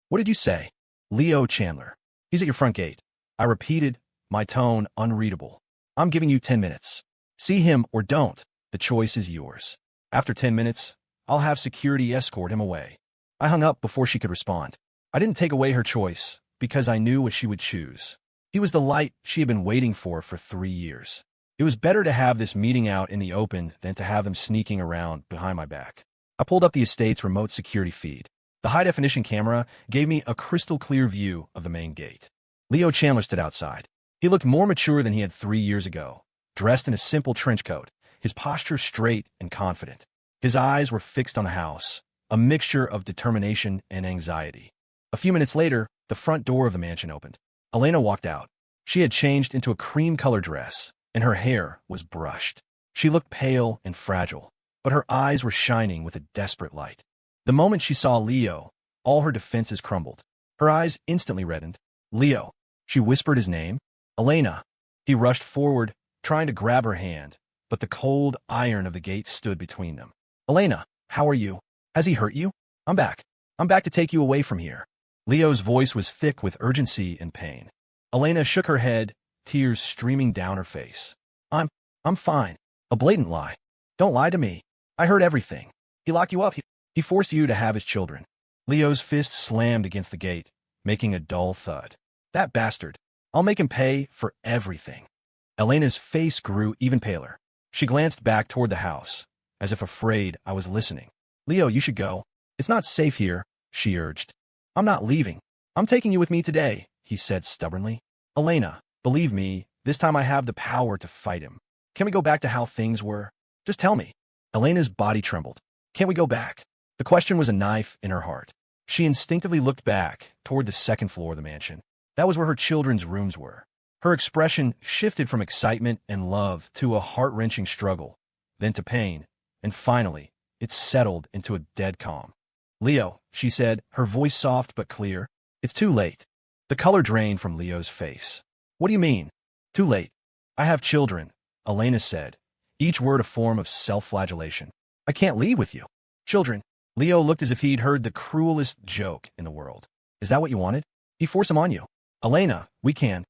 What did you say? Leo Chandler. He's at your front gate. I repeated, my tone unreadable. I'm giving you 10 minutes. See him or don't. The choice is yours. After 10 minutes, I'll have security escort him away. I hung up before she could respond. I didn't take away her choice because I knew what she would choose. He was the light she had been waiting for 3 years. It was better to have this meeting out in the open than to have them sneaking around behind my back. I pulled up the estate's remote security feed. The high-definition camera gave me a crystal-clear view of the main gate. Leo Chandler stood outside. He looked more mature than he had 3 years ago, dressed in a simple trench coat, his posture straight and confident. His eyes were fixed on the house, a mixture of determination and anxiety. A few minutes later, the front door of the mansion opened. Elena walked out. She had changed into a cream-colored dress, and her hair was brushed. She looked pale and fragile, but her eyes were shining with a desperate light. The moment she saw Leo, all her defenses crumbled. Her eyes instantly reddened. Leo. She whispered his name. Elena. He rushed forward, trying to grab her hand, but the cold iron of the gate stood between them. Elena, how are you? Has he hurt you? I'm back. I'm back to take you away from here. Leo's voice was thick with urgency and pain. Elena shook her head, tears streaming down her face. I'm fine. A blatant lie. Don't lie to me. I heard everything. He locked you up. He forced you to have his children. Leo's fist slammed against the gate, making a dull thud. That bastard. I'll make him pay for everything. Elena's face grew even paler. She glanced back toward the house, as if afraid I was listening. Leo, you should go. It's not safe here, she urged. I'm not leaving. I'm taking you with me today, he said stubbornly. Elena, believe me, this time I have the power to fight him. Can we go back to how things were? Just tell me. Elena's body trembled. Can't we go back? The question was a knife in her heart. She instinctively looked back toward the second floor of the mansion. That was where her children's rooms were. Her expression shifted from excitement and love to a heart-wrenching struggle, then to pain, and finally, it settled into a dead calm. Leo, she said, her voice soft but clear. It's too late. The color drained from Leo's face. What do you mean? Too late. I have children, Elena said, each word a form of self-flagellation. I can't leave with you. Children. Leo looked as if he'd heard the cruelest joke in the world. Is that what you wanted? He forced them on you. Elena, we can.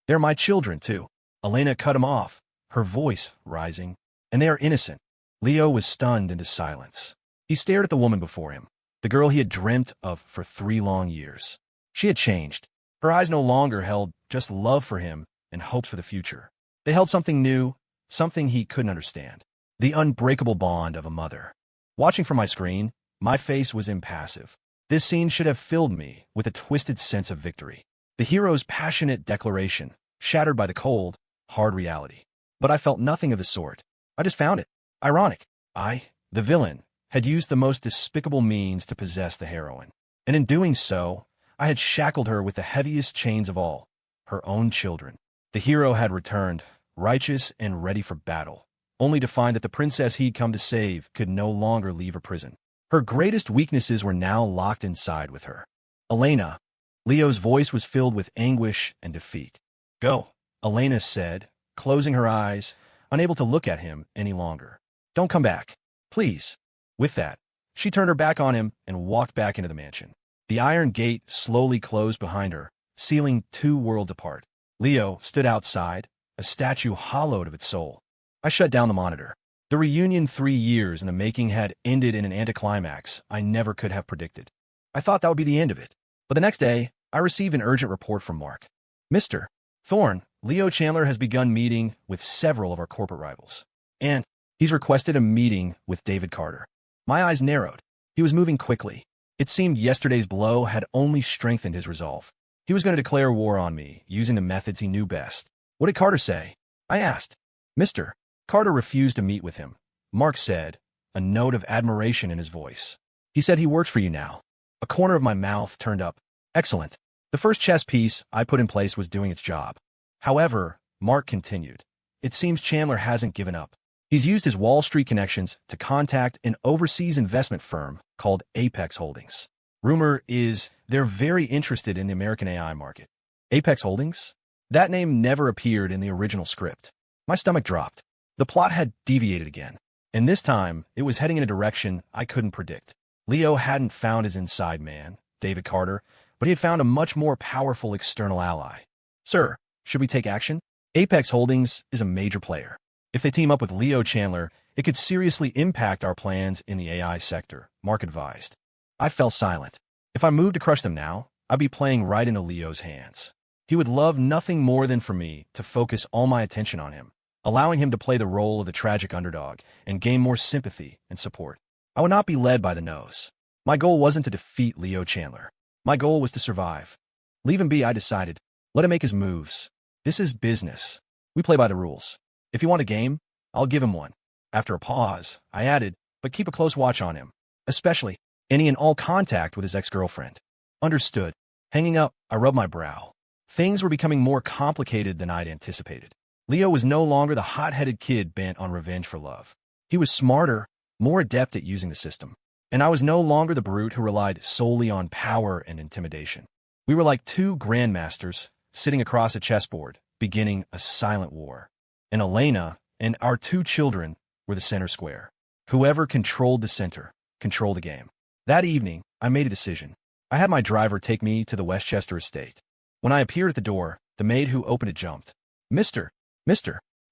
They're my children, too. Elena cut him off, her voice rising. And they are innocent. Leo was stunned into silence. He stared at the woman before him, the girl he had dreamt of for 3 long years. She had changed. Her eyes no longer held just love for him and hopes for the future. They held something new, something he couldn't understand. The unbreakable bond of a mother. Watching from my screen, my face was impassive. This scene should have filled me with a twisted sense of victory. The hero's passionate declaration, shattered by the cold, hard reality. But I felt nothing of the sort. I just found it ironic. I, the villain, had used the most despicable means to possess the heroine. And in doing so, I had shackled her with the heaviest chains of all, her own children. The hero had returned, righteous and ready for battle, only to find that the princess he'd come to save could no longer leave her prison. Her greatest weaknesses were now locked inside with her. Elena. Leo's voice was filled with anguish and defeat. Go, Elena said, closing her eyes, unable to look at him any longer. Don't come back. Please. With that, she turned her back on him and walked back into the mansion. The iron gate slowly closed behind her, sealing 2 worlds apart. Leo stood outside, a statue hollowed of its soul. I shut down the monitor. The reunion 3 years in the making had ended in an anticlimax I never could have predicted. I thought that would be the end of it. But the next day, I received an urgent report from Mark. Mr. Thorne, Leo Chandler has begun meeting with several of our corporate rivals. And he's requested a meeting with David Carter. My eyes narrowed. He was moving quickly. It seemed yesterday's blow had only strengthened his resolve. He was going to declare war on me, using the methods he knew best. What did Carter say? I asked. Mr. Carter refused to meet with him. Mark said, a note of admiration in his voice. He said he works for you now. A corner of my mouth turned up. Excellent. The first chess piece I put in place was doing its job. However, Mark continued, it seems Chandler hasn't given up. He's used his Wall Street connections to contact an overseas investment firm called Apex Holdings. Rumor is they're very interested in the American AI market. Apex Holdings? That name never appeared in the original script. My stomach dropped. The plot had deviated again, and this time it was heading in a direction I couldn't predict. Leo hadn't found his inside man, David Carter, but he had found a much more powerful external ally. Sir, should we take action? Apex Holdings is a major player. If they team up with Leo Chandler, it could seriously impact our plans in the AI sector, Mark advised. I fell silent. If I moved to crush them now, I'd be playing right into Leo's hands. He would love nothing more than for me to focus all my attention on him, allowing him to play the role of the tragic underdog and gain more sympathy and support. I would not be led by the nose. My goal wasn't to defeat Leo Chandler. My goal was to survive. Leave him be, I decided. Let him make his moves. This is business. We play by the rules. If you want a game, I'll give him one. After a pause, I added, but keep a close watch on him, especially any and all contact with his ex-girlfriend. Understood. Hanging up, I rubbed my brow. Things were becoming more complicated than I'd anticipated. Leo was no longer the hot-headed kid bent on revenge for love. He was smarter, more adept at using the system. And I was no longer the brute who relied solely on power and intimidation. We were like two grandmasters sitting across a chessboard, beginning a silent war. And Elena and our two children were the center square. Whoever controlled the center controlled the game. That evening, I made a decision. I had my driver take me to the Westchester estate. When I appeared at the door, the maid who opened it jumped. Mr.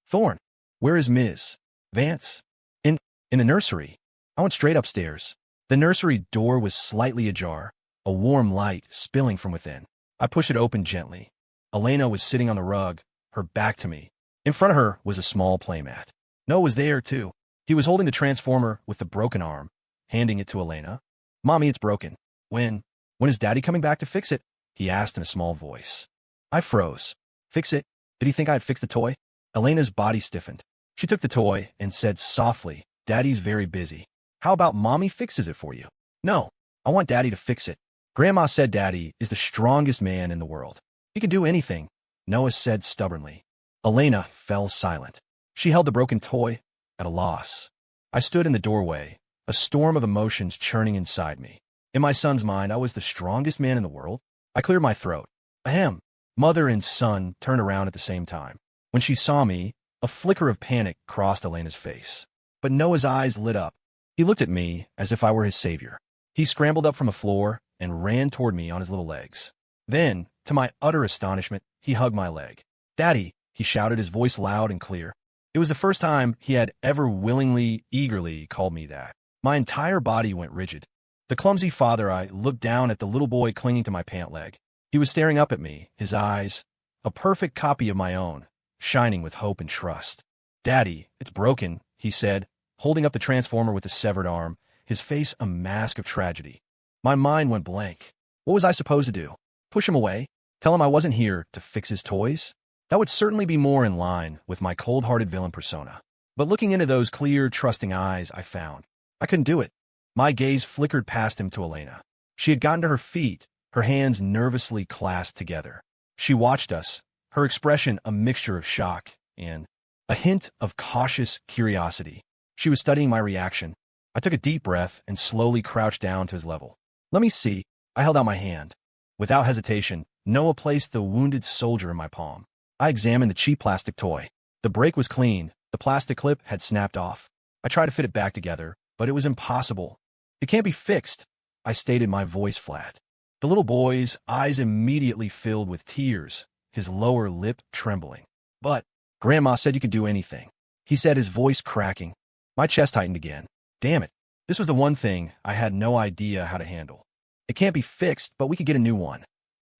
Thorne, where is Ms. Vance? In the nursery. I went straight upstairs. The nursery door was slightly ajar, a warm light spilling from within. I pushed it open gently. Elena was sitting on the rug, her back to me. In front of her was a small playmat. Noah was there, too. He was holding the transformer with the broken arm, handing it to Elena. Mommy, it's broken. When is Daddy coming back to fix it? He asked in a small voice. I froze. Fix it? Did he think I'd fix the toy? Elena's body stiffened. She took the toy and said softly, Daddy's very busy. How about Mommy fixes it for you? No, I want Daddy to fix it. Grandma said Daddy is the strongest man in the world. He can do anything, Noah said stubbornly. Elena fell silent. She held the broken toy, at a loss. I stood in the doorway, a storm of emotions churning inside me. In my son's mind, I was the strongest man in the world. I cleared my throat. Ahem. Mother and son turned around at the same time. When she saw me, a flicker of panic crossed Elena's face. But Noah's eyes lit up. He looked at me as if I were his savior. He scrambled up from the floor and ran toward me on his little legs. Then, to my utter astonishment, he hugged my leg. Daddy, he shouted, his voice loud and clear. It was the first time he had ever willingly, eagerly called me that. My entire body went rigid. The clumsy father, I looked down at the little boy clinging to my pant leg. He was staring up at me, his eyes, a perfect copy of my own, shining with hope and trust. Daddy, it's broken, he said, holding up the transformer with the severed arm, his face a mask of tragedy. My mind went blank. What was I supposed to do? Push him away? Tell him I wasn't here to fix his toys? That would certainly be more in line with my cold-hearted villain persona. But looking into those clear, trusting eyes, I found I couldn't do it. My gaze flickered past him to Elena. She had gotten to her feet, her hands nervously clasped together. She watched us, her expression a mixture of shock and a hint of cautious curiosity. She was studying my reaction. I took a deep breath and slowly crouched down to his level. Let me see. I held out my hand. Without hesitation, Noah placed the wounded soldier in my palm. I examined the cheap plastic toy. The break was clean. The plastic clip had snapped off. I tried to fit it back together, but it was impossible. It can't be fixed, I stated, my voice flat. The little boy's eyes immediately filled with tears, his lower lip trembling. But Grandma said you could do anything, he said, his voice cracking. My chest tightened again. Damn it. This was the one thing I had no idea how to handle. It can't be fixed, but we could get a new one.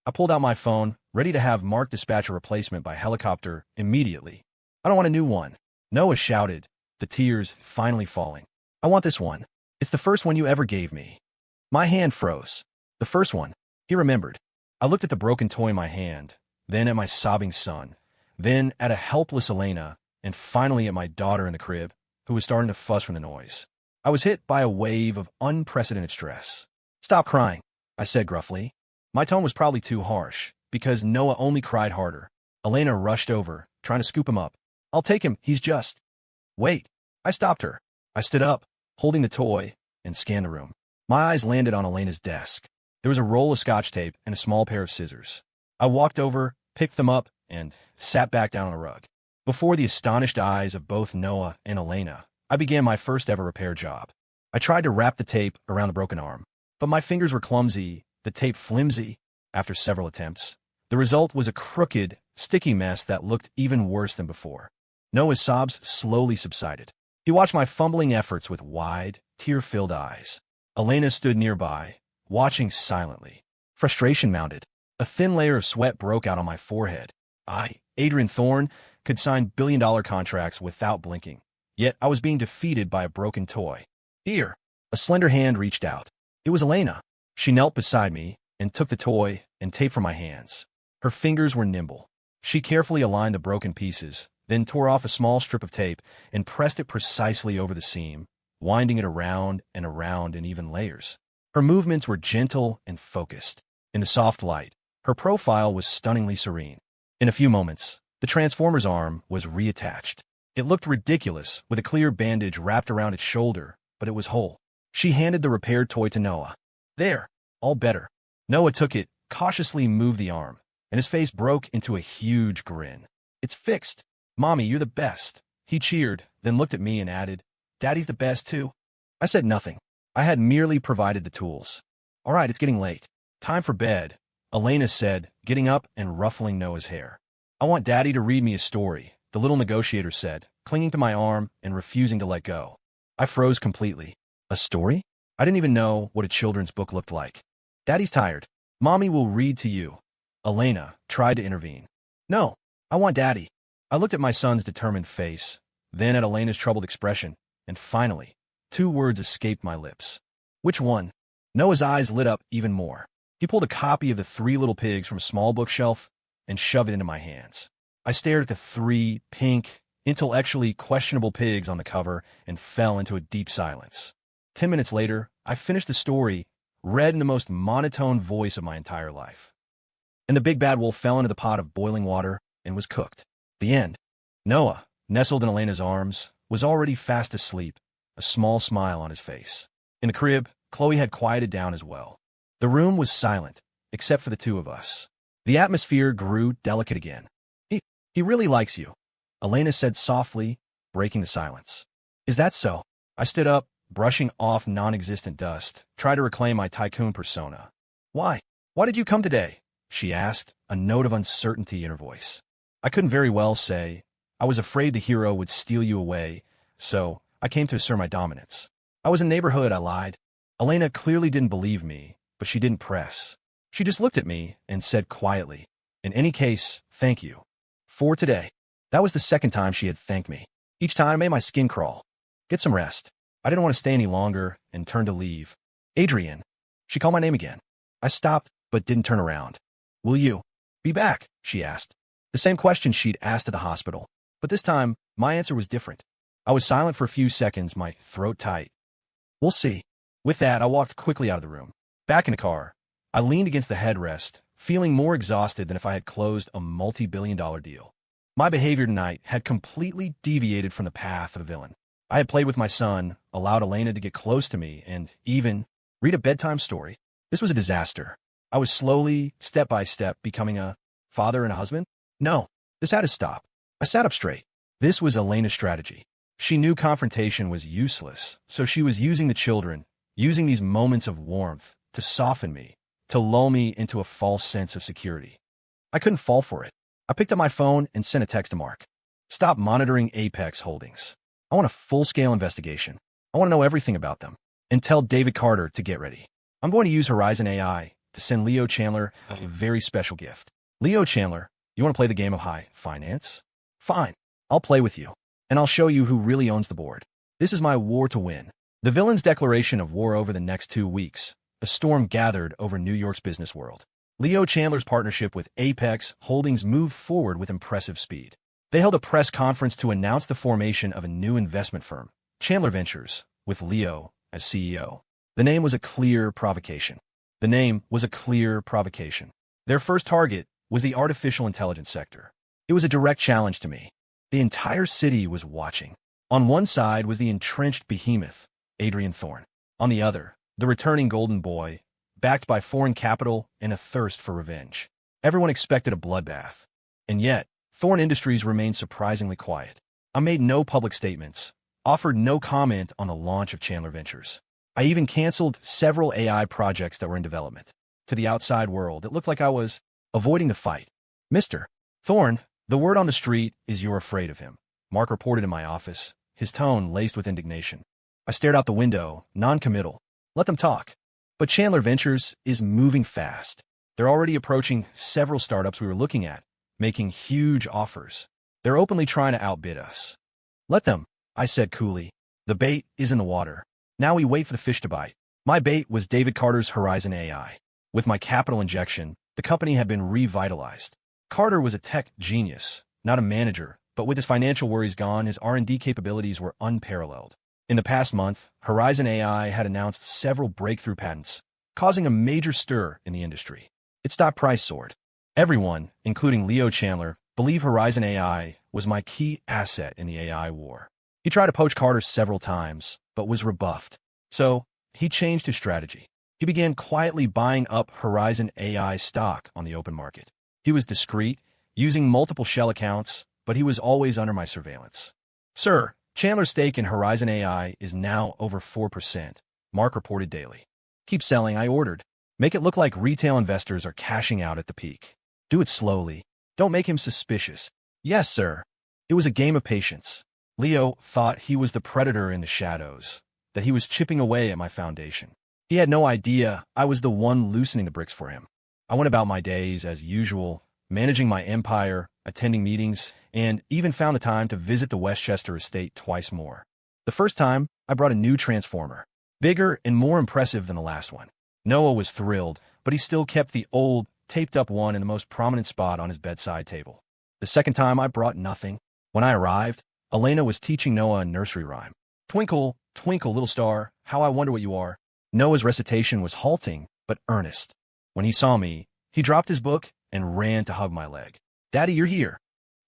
I pulled out my phone, ready to have Mark dispatch a replacement by helicopter immediately. I don't want a new one, Noah shouted, the tears finally falling. I want this one. It's the first one you ever gave me. My hand froze. The first one. He remembered. I looked at the broken toy in my hand, then at my sobbing son, then at a helpless Elena, and finally at my daughter in the crib, who was starting to fuss from the noise. I was hit by a wave of unprecedented stress. Stop crying, I said gruffly. My tone was probably too harsh, because Noah only cried harder. Elena rushed over, trying to scoop him up. I'll take him, he's just... Wait. I stopped her. I stood up, holding the toy, and scanned the room. My eyes landed on Elena's desk. There was a roll of scotch tape and a small pair of scissors. I walked over, picked them up, and sat back down on the rug. Before the astonished eyes of both Noah and Elena, I began my first ever repair job. I tried to wrap the tape around the broken arm, but my fingers were clumsy, the tape flimsy. After several attempts, the result was a crooked, sticky mess that looked even worse than before. Noah's sobs slowly subsided. He watched my fumbling efforts with wide, tear-filled eyes. Elena stood nearby, watching silently. Frustration mounted. A thin layer of sweat broke out on my forehead. I, Adrian Thorne, could sign billion-dollar contracts without blinking. Yet I was being defeated by a broken toy. Here, a slender hand reached out. It was Elena. She knelt beside me and took the toy and tape from my hands. Her fingers were nimble. She carefully aligned the broken pieces, then tore off a small strip of tape and pressed it precisely over the seam, winding it around and around in even layers. Her movements were gentle and focused. In the soft light, her profile was stunningly serene. In a few moments, the Transformer's arm was reattached. It looked ridiculous, with a clear bandage wrapped around its shoulder, but it was whole. She handed the repaired toy to Noah. There, all better. Noah took it, cautiously moved the arm, and his face broke into a huge grin. It's fixed. Mommy, you're the best. He cheered, then looked at me and added, Daddy's the best too. I said nothing. I had merely provided the tools. All right, it's getting late. Time for bed, Elena said, getting up and ruffling Noah's hair. I want Daddy to read me a story, the little negotiator said, clinging to my arm and refusing to let go. I froze completely. A story? I didn't even know what a children's book looked like. Daddy's tired. Mommy will read to you. Elena tried to intervene. No, I want Daddy. I looked at my son's determined face, then at Elena's troubled expression, and finally, 2 words escaped my lips. Which one? Noah's eyes lit up even more. He pulled a copy of The 3 Little Pigs from a small bookshelf and shoved it into my hands. I stared at the 3 pink, intellectually questionable pigs on the cover and fell into a deep silence. 10 minutes later, I finished the story, read in the most monotone voice of my entire life. And the big bad wolf fell into the pot of boiling water and was cooked. The end. Noah, nestled in Elena's arms, was already fast asleep, a small smile on his face. In the crib, Chloe had quieted down as well. The room was silent, except for the 2 of us. The atmosphere grew delicate again. He really likes you, Elena said softly, breaking the silence. Is that so? I stood up, brushing off non-existent dust, tried to reclaim my tycoon persona. Why? Why did you come today? She asked, a note of uncertainty in her voice. I couldn't very well say. I was afraid the hero would steal you away, so I came to assert my dominance. I was in the neighborhood, I lied. Elena clearly didn't believe me, but she didn't press. She just looked at me and said quietly, in any case, thank you. For today. That was the second time she had thanked me. Each time made my skin crawl. Get some rest. I didn't want to stay any longer and turned to leave. Adrian. She called my name again. I stopped, but didn't turn around. Will you be back? She asked. The same question she'd asked at the hospital. But this time, my answer was different. I was silent for a few seconds, my throat tight. We'll see. With that, I walked quickly out of the room. Back in the car, I leaned against the headrest, feeling more exhausted than if I had closed a multi-billion-dollar deal. My behavior tonight had completely deviated from the path of the villain. I had played with my son, allowed Elena to get close to me, and even read a bedtime story. This was a disaster. I was slowly, step by step, becoming a father and a husband. No, this had to stop. I sat up straight. This was Elena's strategy. She knew confrontation was useless, so she was using the children, using these moments of warmth to soften me, to lull me into a false sense of security. I couldn't fall for it. I picked up my phone and sent a text to Mark. Stop monitoring Apex Holdings. I want a full-scale investigation. I want to know everything about them. And tell David Carter to get ready. I'm going to use Horizon AI to send Leo Chandler a very special gift. Leo Chandler, you want to play the game of high finance? Fine. I'll play with you. And I'll show you who really owns the board. This is my war to win. The villain's declaration of war over the next 2 weeks. A storm gathered over New York's business world. Leo Chandler's partnership with Apex Holdings moved forward with impressive speed. They held a press conference to announce the formation of a new investment firm, Chandler Ventures, with Leo as CEO. The name was a clear provocation. Their first target was the artificial intelligence sector. It was a direct challenge to me. The entire city was watching. On one side was the entrenched behemoth, Adrian Thorne. On the other, the returning golden boy, backed by foreign capital and a thirst for revenge. Everyone expected a bloodbath. And yet, Thorn Industries remained surprisingly quiet. I made no public statements, offered no comment on the launch of Chandler Ventures. I even canceled several AI projects that were in development. To the outside world, it looked like I was avoiding the fight. Mr. Thorn, the word on the street is you're afraid of him. Mark reported in my office, his tone laced with indignation. I stared out the window, non-committal. Let them talk. But Chandler Ventures is moving fast. They're already approaching several startups we were looking at, making huge offers. They're openly trying to outbid us. Let them, I said coolly. The bait is in the water. Now we wait for the fish to bite. My bait was David Carter's Horizon AI. With my capital injection, the company had been revitalized. Carter was a tech genius, not a manager, but with his financial worries gone, his R&D capabilities were unparalleled. In the past month, Horizon AI had announced several breakthrough patents, causing a major stir in the industry. Its stock price soared. Everyone, including Leo Chandler, believed Horizon AI was my key asset in the AI war. He tried to poach Carter several times, but was rebuffed. So, he changed his strategy. He began quietly buying up Horizon AI stock on the open market. He was discreet, using multiple shell accounts, but he was always under my surveillance. Sir, Chandler's stake in Horizon AI is now over 4%, Mark reported daily. Keep selling, I ordered. Make it look like retail investors are cashing out at the peak. Do it slowly. Don't make him suspicious. Yes, sir. It was a game of patience. Leo thought he was the predator in the shadows, that he was chipping away at my foundation. He had no idea I was the one loosening the bricks for him. I went about my days as usual, managing my empire, attending meetings, and even found the time to visit the Westchester estate twice more. The first time, I brought a new transformer, bigger and more impressive than the last one. Noah was thrilled, but he still kept the old, taped-up one in the most prominent spot on his bedside table. The second time, I brought nothing. When I arrived, Elena was teaching Noah a nursery rhyme. Twinkle, twinkle, little star, how I wonder what you are. Noah's recitation was halting, but earnest. When he saw me, he dropped his book and ran to hug my leg. Daddy, you're here.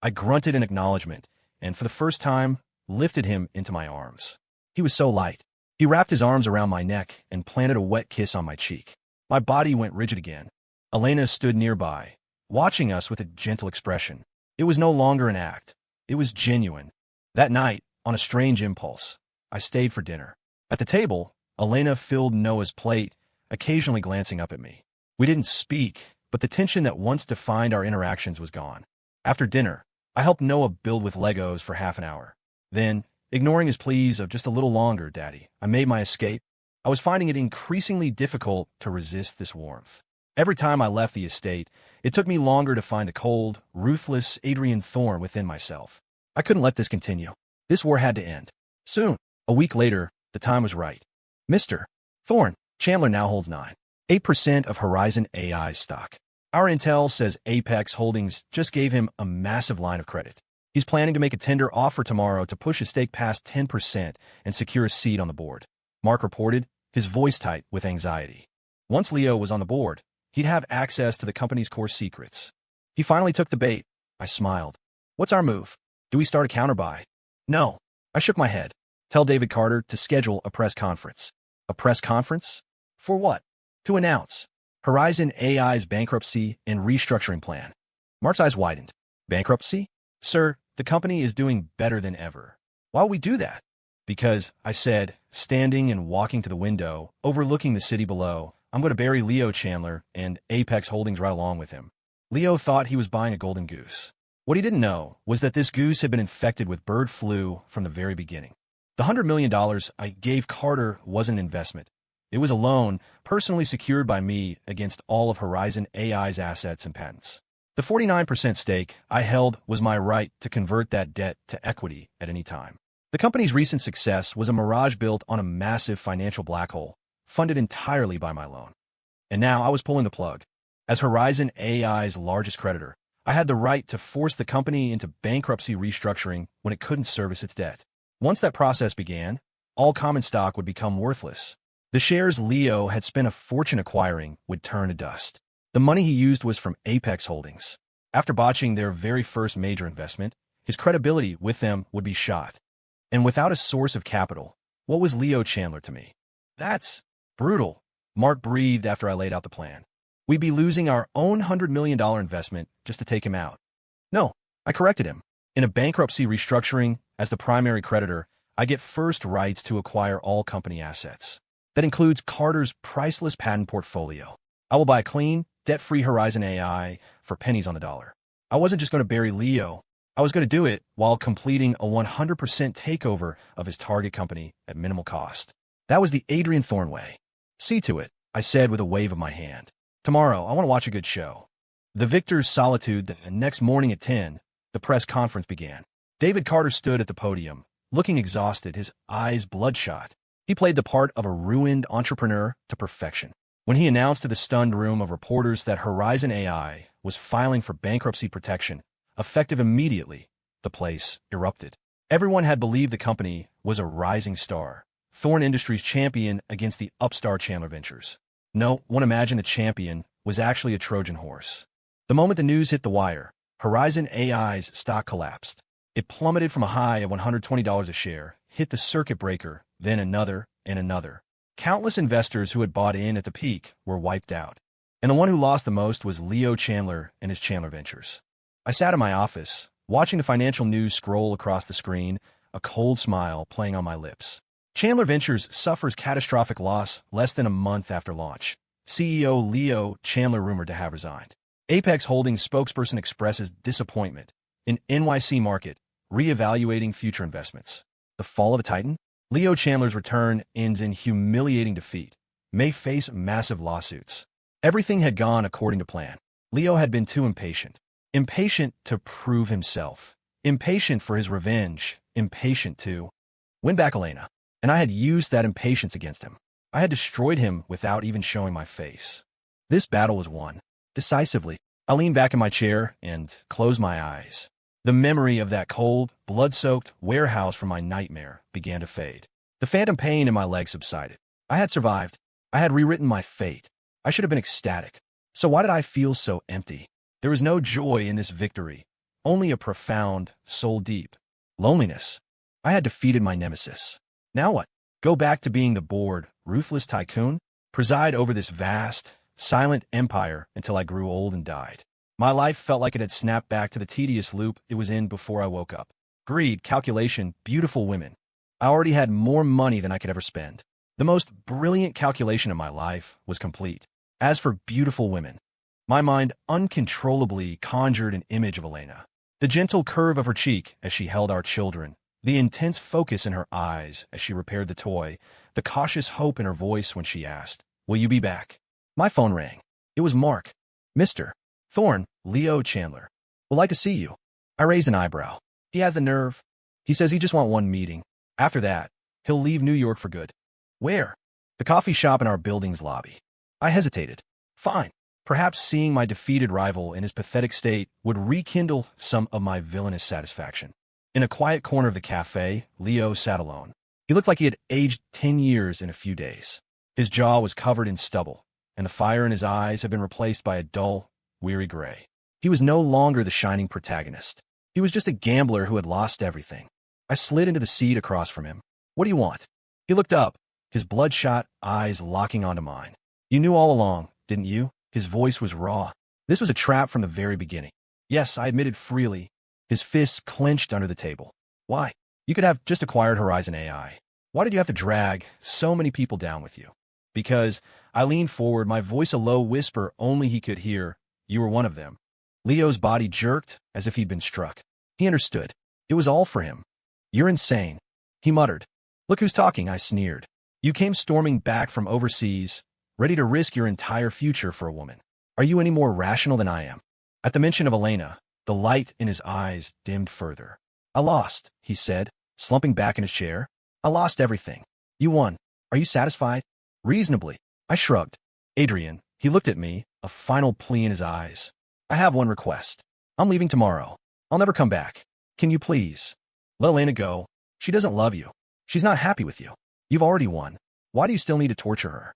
I grunted in acknowledgement, and for the first time, lifted him into my arms. He was so light. He wrapped his arms around my neck and planted a wet kiss on my cheek. My body went rigid again. Elena stood nearby, watching us with a gentle expression. It was no longer an act. It was genuine. That night, on a strange impulse, I stayed for dinner. At the table, Elena filled Noah's plate, occasionally glancing up at me. We didn't speak, but the tension that once defined our interactions was gone. After dinner, I helped Noah build with Legos for half an hour. Then, ignoring his pleas of just a little longer, Daddy, I made my escape. I was finding it increasingly difficult to resist this warmth. Every time I left the estate, it took me longer to find the cold, ruthless Adrian Thorn within myself. I couldn't let this continue. This war had to end. Soon. A week later, the time was right. Mr. Thorn, Chandler now holds 9.8% of Horizon AI stock. Our intel says Apex Holdings just gave him a massive line of credit. He's planning to make a tender offer tomorrow to push his stake past 10% and secure a seat on the board. Mark reported, his voice tight with anxiety. Once Leo was on the board, he'd have access to the company's core secrets. He finally took the bait. I smiled. What's our move? Do we start a counterbuy? No. I shook my head. Tell David Carter to schedule a press conference. A press conference? For what? To announce Horizon AI's bankruptcy and restructuring plan. Mark's eyes widened. Bankruptcy? Sir, the company is doing better than ever. Why would we do that? Because, I said, standing and walking to the window, overlooking the city below, I'm going to bury Leo Chandler and Apex Holdings right along with him. Leo thought he was buying a golden goose. What he didn't know was that this goose had been infected with bird flu from the very beginning. The $100 million I gave Carter wasn't an investment. It was a loan personally secured by me against all of Horizon AI's assets and patents. The 49% stake I held was my right to convert that debt to equity at any time. The company's recent success was a mirage built on a massive financial black hole, funded entirely by my loan. And now I was pulling the plug. As Horizon AI's largest creditor, I had the right to force the company into bankruptcy restructuring when it couldn't service its debt. Once that process began, all common stock would become worthless. The shares Leo had spent a fortune acquiring would turn to dust. The money he used was from Apex Holdings. After botching their very first major investment, his credibility with them would be shot. And without a source of capital, what was Leo Chandler to me? That's brutal, Mark breathed after I laid out the plan. We'd be losing our own $100 million investment just to take him out. No, I corrected him. In a bankruptcy restructuring, as the primary creditor, I get first rights to acquire all company assets. That includes Carter's priceless patent portfolio. I will buy a clean, debt-free Horizon AI for pennies on the dollar. I wasn't just going to bury Leo. I was going to do it while completing a 100% takeover of his target company at minimal cost. That was the Adrian Thorne way. See to it, I said with a wave of my hand. Tomorrow, I want to watch a good show. The victor's solitude. The next morning at 10, the press conference began. David Carter stood at the podium, looking exhausted, his eyes bloodshot. He played the part of a ruined entrepreneur to perfection. When he announced to the stunned room of reporters that Horizon AI was filing for bankruptcy protection, effective immediately, the place erupted. Everyone had believed the company was a rising star, Thorne Industries champion against the upstart Chandler Ventures. No one imagined the champion was actually a Trojan horse. The moment the news hit the wire, Horizon AI's stock collapsed. It plummeted from a high of $120 a share, hit the circuit breaker, then another and another. Countless investors who had bought in at the peak were wiped out. And the one who lost the most was Leo Chandler and his Chandler Ventures. I sat in my office, watching the financial news scroll across the screen, a cold smile playing on my lips. Chandler Ventures suffers catastrophic loss less than a month after launch. CEO Leo Chandler rumored to have resigned. Apex Holdings spokesperson expresses disappointment in NYC market, reevaluating future investments. The fall of a titan? Leo Chandler's return ends in humiliating defeat. May face massive lawsuits. Everything had gone according to plan. Leo had been too impatient. Impatient to prove himself. Impatient for his revenge. Impatient to win back Elena. And I had used that impatience against him. I had destroyed him without even showing my face. This battle was won. Decisively, I leaned back in my chair and closed my eyes. The memory of that cold, blood-soaked warehouse from my nightmare began to fade. The phantom pain in my leg subsided. I had survived. I had rewritten my fate. I should have been ecstatic. So why did I feel so empty? There was no joy in this victory, only a profound, soul-deep loneliness. I had defeated my nemesis. Now what? Go back to being the bored, ruthless tycoon? Preside over this vast, silent empire until I grew old and died. My life felt like it had snapped back to the tedious loop it was in before I woke up. Greed, calculation, beautiful women. I already had more money than I could ever spend. The most brilliant calculation of my life was complete. As for beautiful women, my mind uncontrollably conjured an image of Elena. The gentle curve of her cheek as she held our children, the intense focus in her eyes as she repaired the toy, the cautious hope in her voice when she asked, "Will you be back?" My phone rang. It was Mark. "Mr. Thorne, Leo Chandler. Would like to see you." I raised an eyebrow. He has the nerve. He says he just want one meeting. After that, he'll leave New York for good. Where? The coffee shop in our building's lobby. I hesitated. Fine. Perhaps seeing my defeated rival in his pathetic state would rekindle some of my villainous satisfaction. In a quiet corner of the cafe, Leo sat alone. He looked like he had aged 10 years in a few days. His jaw was covered in stubble, and the fire in his eyes had been replaced by a dull, weary gray. He was no longer the shining protagonist. He was just a gambler who had lost everything. I slid into the seat across from him. "What do you want?" He looked up, his bloodshot eyes locking onto mine. "You knew all along, didn't you?" His voice was raw. This was a trap from the very beginning. Yes, I admitted freely. His fists clenched under the table. "Why? You could have just acquired Horizon AI. Why did you have to drag so many people down with you?" "Because," I leaned forward, my voice a low whisper only he could hear, "you were one of them." Leo's body jerked as if he'd been struck. He understood. It was all for him. "You're insane," he muttered. "Look who's talking," I sneered. "You came storming back from overseas, ready to risk your entire future for a woman. Are you any more rational than I am?" At the mention of Elena, the light in his eyes dimmed further. "I lost," he said, slumping back in his chair. "I lost everything. You won. Are you satisfied?" "Reasonably." I shrugged. "Adrian," he looked at me, a final plea in his eyes. "I have one request. I'm leaving tomorrow. I'll never come back. Can you please let Elena go? She doesn't love you. She's not happy with you. You've already won. Why do you still need to torture her?"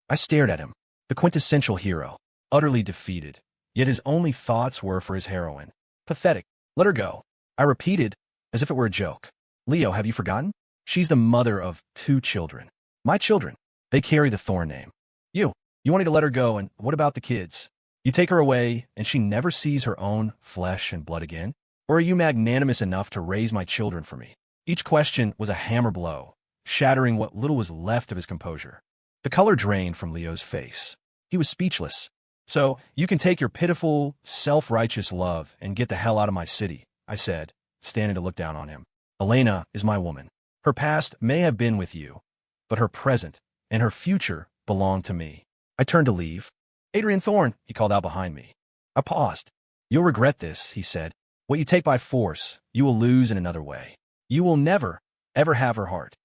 I stared at him, the quintessential hero, utterly defeated, yet his only thoughts were for his heroine. Pathetic. "Let her go," I repeated, as if it were a joke. "Leo, have you forgotten? She's the mother of 2 children. My children. They carry the Thorne name. You wanted to let her go, and what about the kids? You take her away, and she never sees her own flesh and blood again? Or are you magnanimous enough to raise my children for me? Each question was a hammer blow, shattering what little was left of his composure. The color drained from Leo's face. He was speechless. So, you can take your pitiful, self-righteous love and get the hell out of my city, I said, standing to look down on him. Elena is my woman. Her past may have been with you, but her present and her future belong to me. I turned to leave. Adrian Thorne, he called out behind me. I paused. You'll regret this, he said. What you take by force, you will lose in another way. You will never, ever have her heart.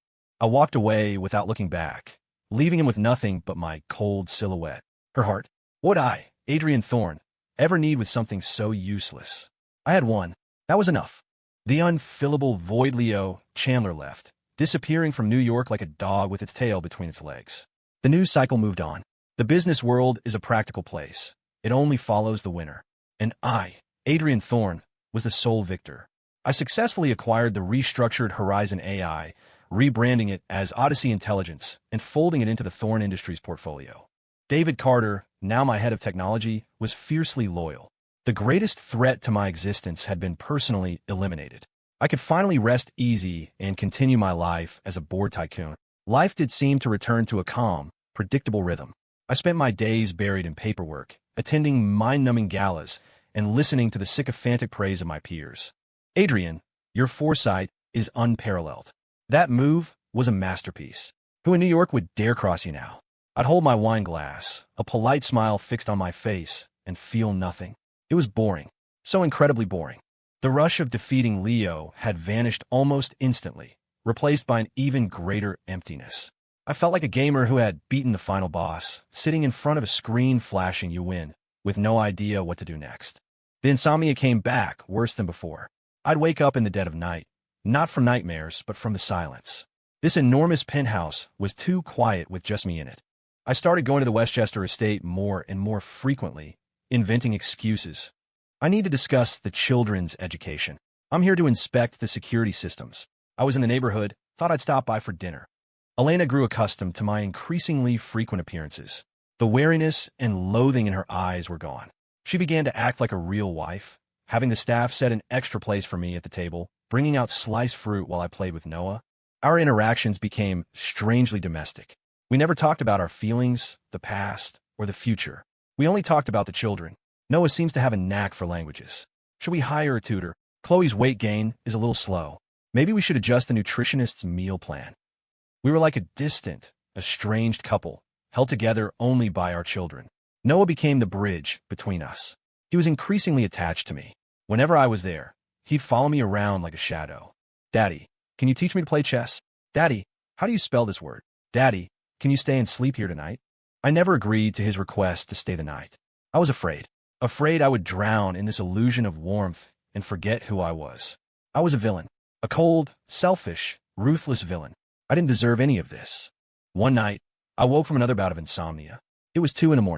I walked away without looking back, leaving him with nothing but my cold silhouette. Her heart? What would I, Adrian Thorne, ever need with something so useless? I had one. That was enough. The unfillable void. Leo Chandler left, disappearing from New York like a dog with its tail between its legs. The news cycle moved on. The business world is a practical place. It only follows the winner. And I, Adrian Thorne, was the sole victor. I successfully acquired the restructured Horizon AI, rebranding it as Odyssey Intelligence and folding it into the Thorne Industries portfolio. David Carter, now my head of technology, was fiercely loyal. The greatest threat to my existence had been personally eliminated. I could finally rest easy and continue my life as a bored tycoon. Life did seem to return to a calm, predictable rhythm. I spent my days buried in paperwork, attending mind-numbing galas, and listening to the sycophantic praise of my peers. Adrian, your foresight is unparalleled. That move was a masterpiece. Who in New York would dare cross you now? I'd hold my wine glass, a polite smile fixed on my face, and feel nothing. It was boring. So incredibly boring. The rush of defeating Leo had vanished almost instantly, replaced by an even greater emptiness. I felt like a gamer who had beaten the final boss, sitting in front of a screen flashing "you win," with no idea what to do next. The insomnia came back, worse than before. I'd wake up in the dead of night, not from nightmares, but from the silence. This enormous penthouse was too quiet with just me in it. I started going to the Westchester estate more and more frequently, inventing excuses. I need to discuss the children's education. I'm here to inspect the security systems. I was in the neighborhood, thought I'd stop by for dinner. Elena grew accustomed to my increasingly frequent appearances. The wariness and loathing in her eyes were gone. She began to act like a real wife, having the staff set an extra place for me at the table, bringing out sliced fruit while I played with Noah. Our interactions became strangely domestic. We never talked about our feelings, the past, or the future. We only talked about the children. Noah seems to have a knack for languages. Should we hire a tutor? Chloe's weight gain is a little slow. Maybe we should adjust the nutritionist's meal plan. We were like a distant, estranged couple, held together only by our children. Noah became the bridge between us. He was increasingly attached to me. Whenever I was there, he'd follow me around like a shadow. Daddy, can you teach me to play chess? Daddy, how do you spell this word? Daddy, can you stay and sleep here tonight? I never agreed to his request to stay the night. I was afraid. Afraid I would drown in this illusion of warmth and forget who I was. I was a villain. A cold, selfish, ruthless villain. I didn't deserve any of this. One night, I woke from another bout of insomnia. It was 2 a.m.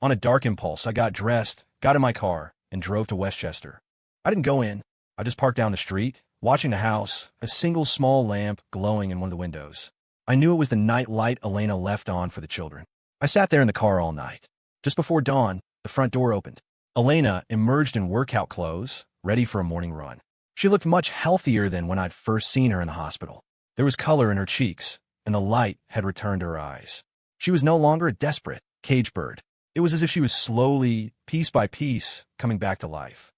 On a dark impulse, I got dressed, got in my car, and drove to Westchester. I didn't go in. I just parked down the street, watching the house, a single small lamp glowing in one of the windows. I knew it was the night light Elena left on for the children. I sat there in the car all night. Just before dawn, the front door opened. Elena emerged in workout clothes, ready for a morning run. She looked much healthier than when I'd first seen her in the hospital. There was color in her cheeks, and the light had returned to her eyes. She was no longer a desperate cage bird. It was as if she was slowly, piece by piece, coming back to life.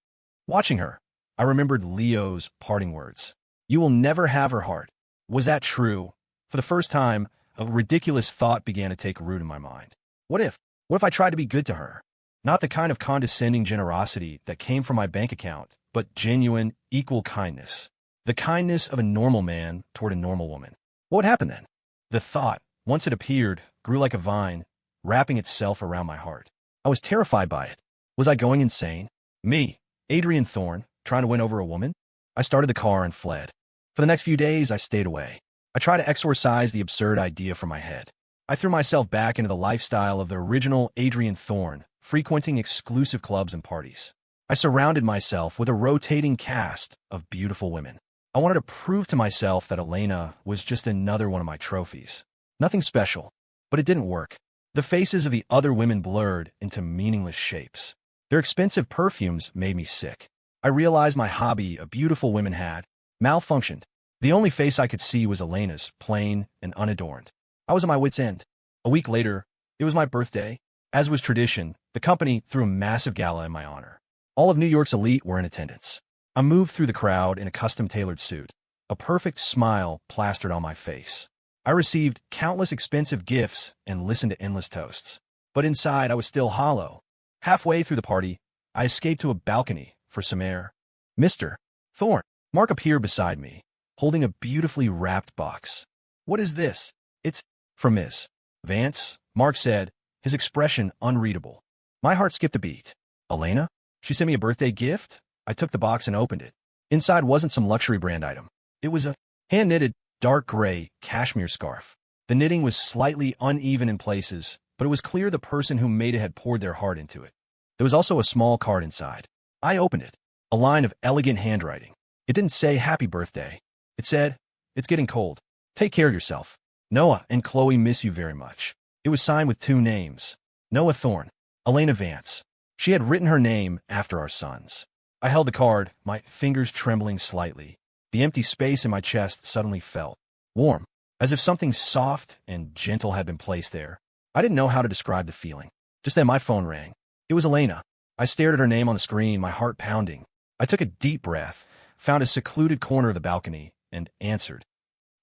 Watching her, I remembered Leo's parting words. "You will never have her heart." Was that true? For the first time, a ridiculous thought began to take root in my mind. What if I tried to be good to her? Not the kind of condescending generosity that came from my bank account, but genuine, equal kindness. The kindness of a normal man toward a normal woman. What would happen then? The thought, once it appeared, grew like a vine, wrapping itself around my heart. I was terrified by it. Was I going insane? Me, Adrian Thorne, trying to win over a woman? I started the car and fled. For the next few days, I stayed away. I tried to exorcise the absurd idea from my head. I threw myself back into the lifestyle of the original Adrian Thorne, frequenting exclusive clubs and parties. I surrounded myself with a rotating cast of beautiful women. I wanted to prove to myself that Elena was just another one of my trophies. Nothing special, but it didn't work. The faces of the other women blurred into meaningless shapes. Their expensive perfumes made me sick. I realized my hobby, a beautiful woman, had malfunctioned. The only face I could see was Elena's, plain and unadorned. I was at my wit's end. A week later, it was my birthday. As was tradition, the company threw a massive gala in my honor. All of New York's elite were in attendance. I moved through the crowd in a custom-tailored suit, a perfect smile plastered on my face. I received countless expensive gifts and listened to endless toasts. But inside, I was still hollow. Halfway through the party, I escaped to a balcony for some air. Mr. Thorne. Mark appeared beside me, holding a beautifully wrapped box. What is this? It's from Miss Vance, Mark said, his expression unreadable. My heart skipped a beat. Elena? She sent me a birthday gift? I took the box and opened it. Inside wasn't some luxury brand item. It was a hand-knitted, dark gray cashmere scarf. The knitting was slightly uneven in places, but it was clear the person who made it had poured their heart into it. There was also a small card inside. I opened it. A line of elegant handwriting. It didn't say happy birthday. It said, it's getting cold. Take care of yourself. Noah and Chloe miss you very much. It was signed with 2 names. Noah Thorne, Elena Vance. She had written her name after our sons. I held the card, my fingers trembling slightly. The empty space in my chest suddenly felt warm, as if something soft and gentle had been placed there. I didn't know how to describe the feeling. Just then my phone rang. It was Elena. I stared at her name on the screen, my heart pounding. I took a deep breath, found a secluded corner of the balcony, and answered.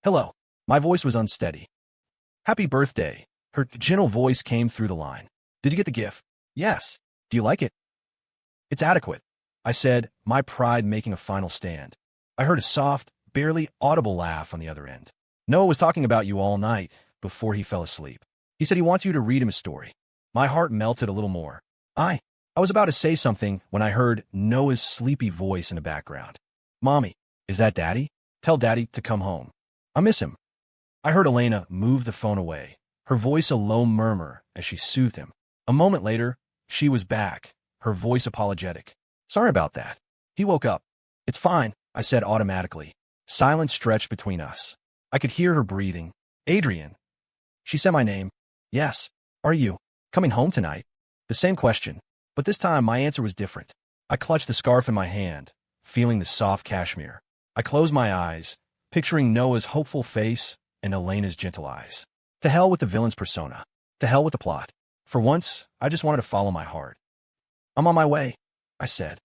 Hello. My voice was unsteady. Happy birthday. Her gentle voice came through the line. Did you get the gift? Yes. Do you like it? It's adequate, I said, my pride making a final stand. I heard a soft, barely audible laugh on the other end. Noah was talking about you all night before he fell asleep. He said he wants you to read him a story. My heart melted a little more. I was about to say something when I heard Noah's sleepy voice in the background. Mommy, is that Daddy? Tell Daddy to come home. I miss him. I heard Elena move the phone away, her voice a low murmur as she soothed him. A moment later, she was back, her voice apologetic. Sorry about that. He woke up. It's fine, I said automatically. Silence stretched between us. I could hear her breathing. Adrian. She said my name. Yes. Are you coming home tonight? The same question, but this time my answer was different. I clutched the scarf in my hand, feeling the soft cashmere. I closed my eyes, picturing Noah's hopeful face and Elena's gentle eyes. To hell with the villain's persona. To hell with the plot. For once, I just wanted to follow my heart. I'm on my way, I said.